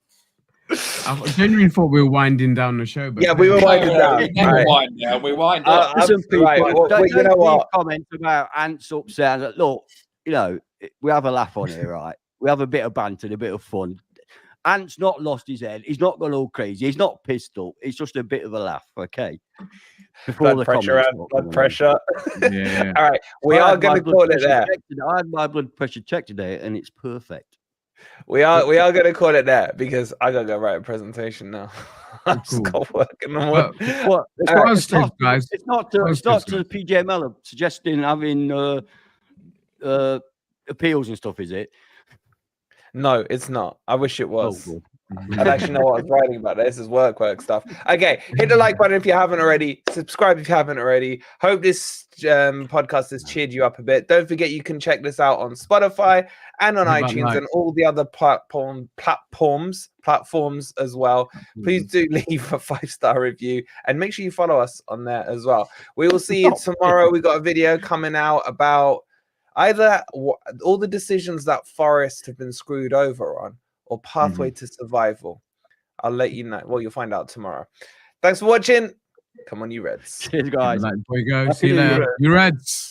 I genuinely thought we were winding down the show, but Yeah, we were winding down. We never Right. wind down. We wind up. Listen, people, right, well, don't, you know don't leave what? comments about Ants upset. Look, you know, we have a laugh on here, right? We have a bit of banter, a bit of fun. Ant's not lost his head. He's not gone all crazy. He's not pissed up. It's just a bit of a laugh, okay? Before Blood pressure, comments and start blood coming in. pressure. yeah. All right, we I are had my going to blood call it pressure there. checked today. I had my blood pressure checked today, and it's perfect. We are going to call it there because I got to go write a presentation now. I just Cool. got work in the But morning. What? It's All not, right. it's not, Guys. it's not to Positives, the PJML suggesting having appeals and stuff, is it? No, it's not. I wish it was. good. I actually know what I was writing about. This is work stuff. Okay, hit the like button if you haven't already. Subscribe if you haven't already. Hope this podcast has cheered you up a bit. Don't forget you can check this out on Spotify and on What about iTunes likes? and all the other platforms as well. Please do leave a 5-star review and make sure you follow us on there as well. We will see you tomorrow. We got a video coming out about either all the decisions that Forest have been screwed over on or pathway to survival. I'll let you know. Well, you'll find out tomorrow. Thanks for watching. Come on, you Reds. Cheers, guys. Like, boy, go. Happy See you New later. Year. You Reds.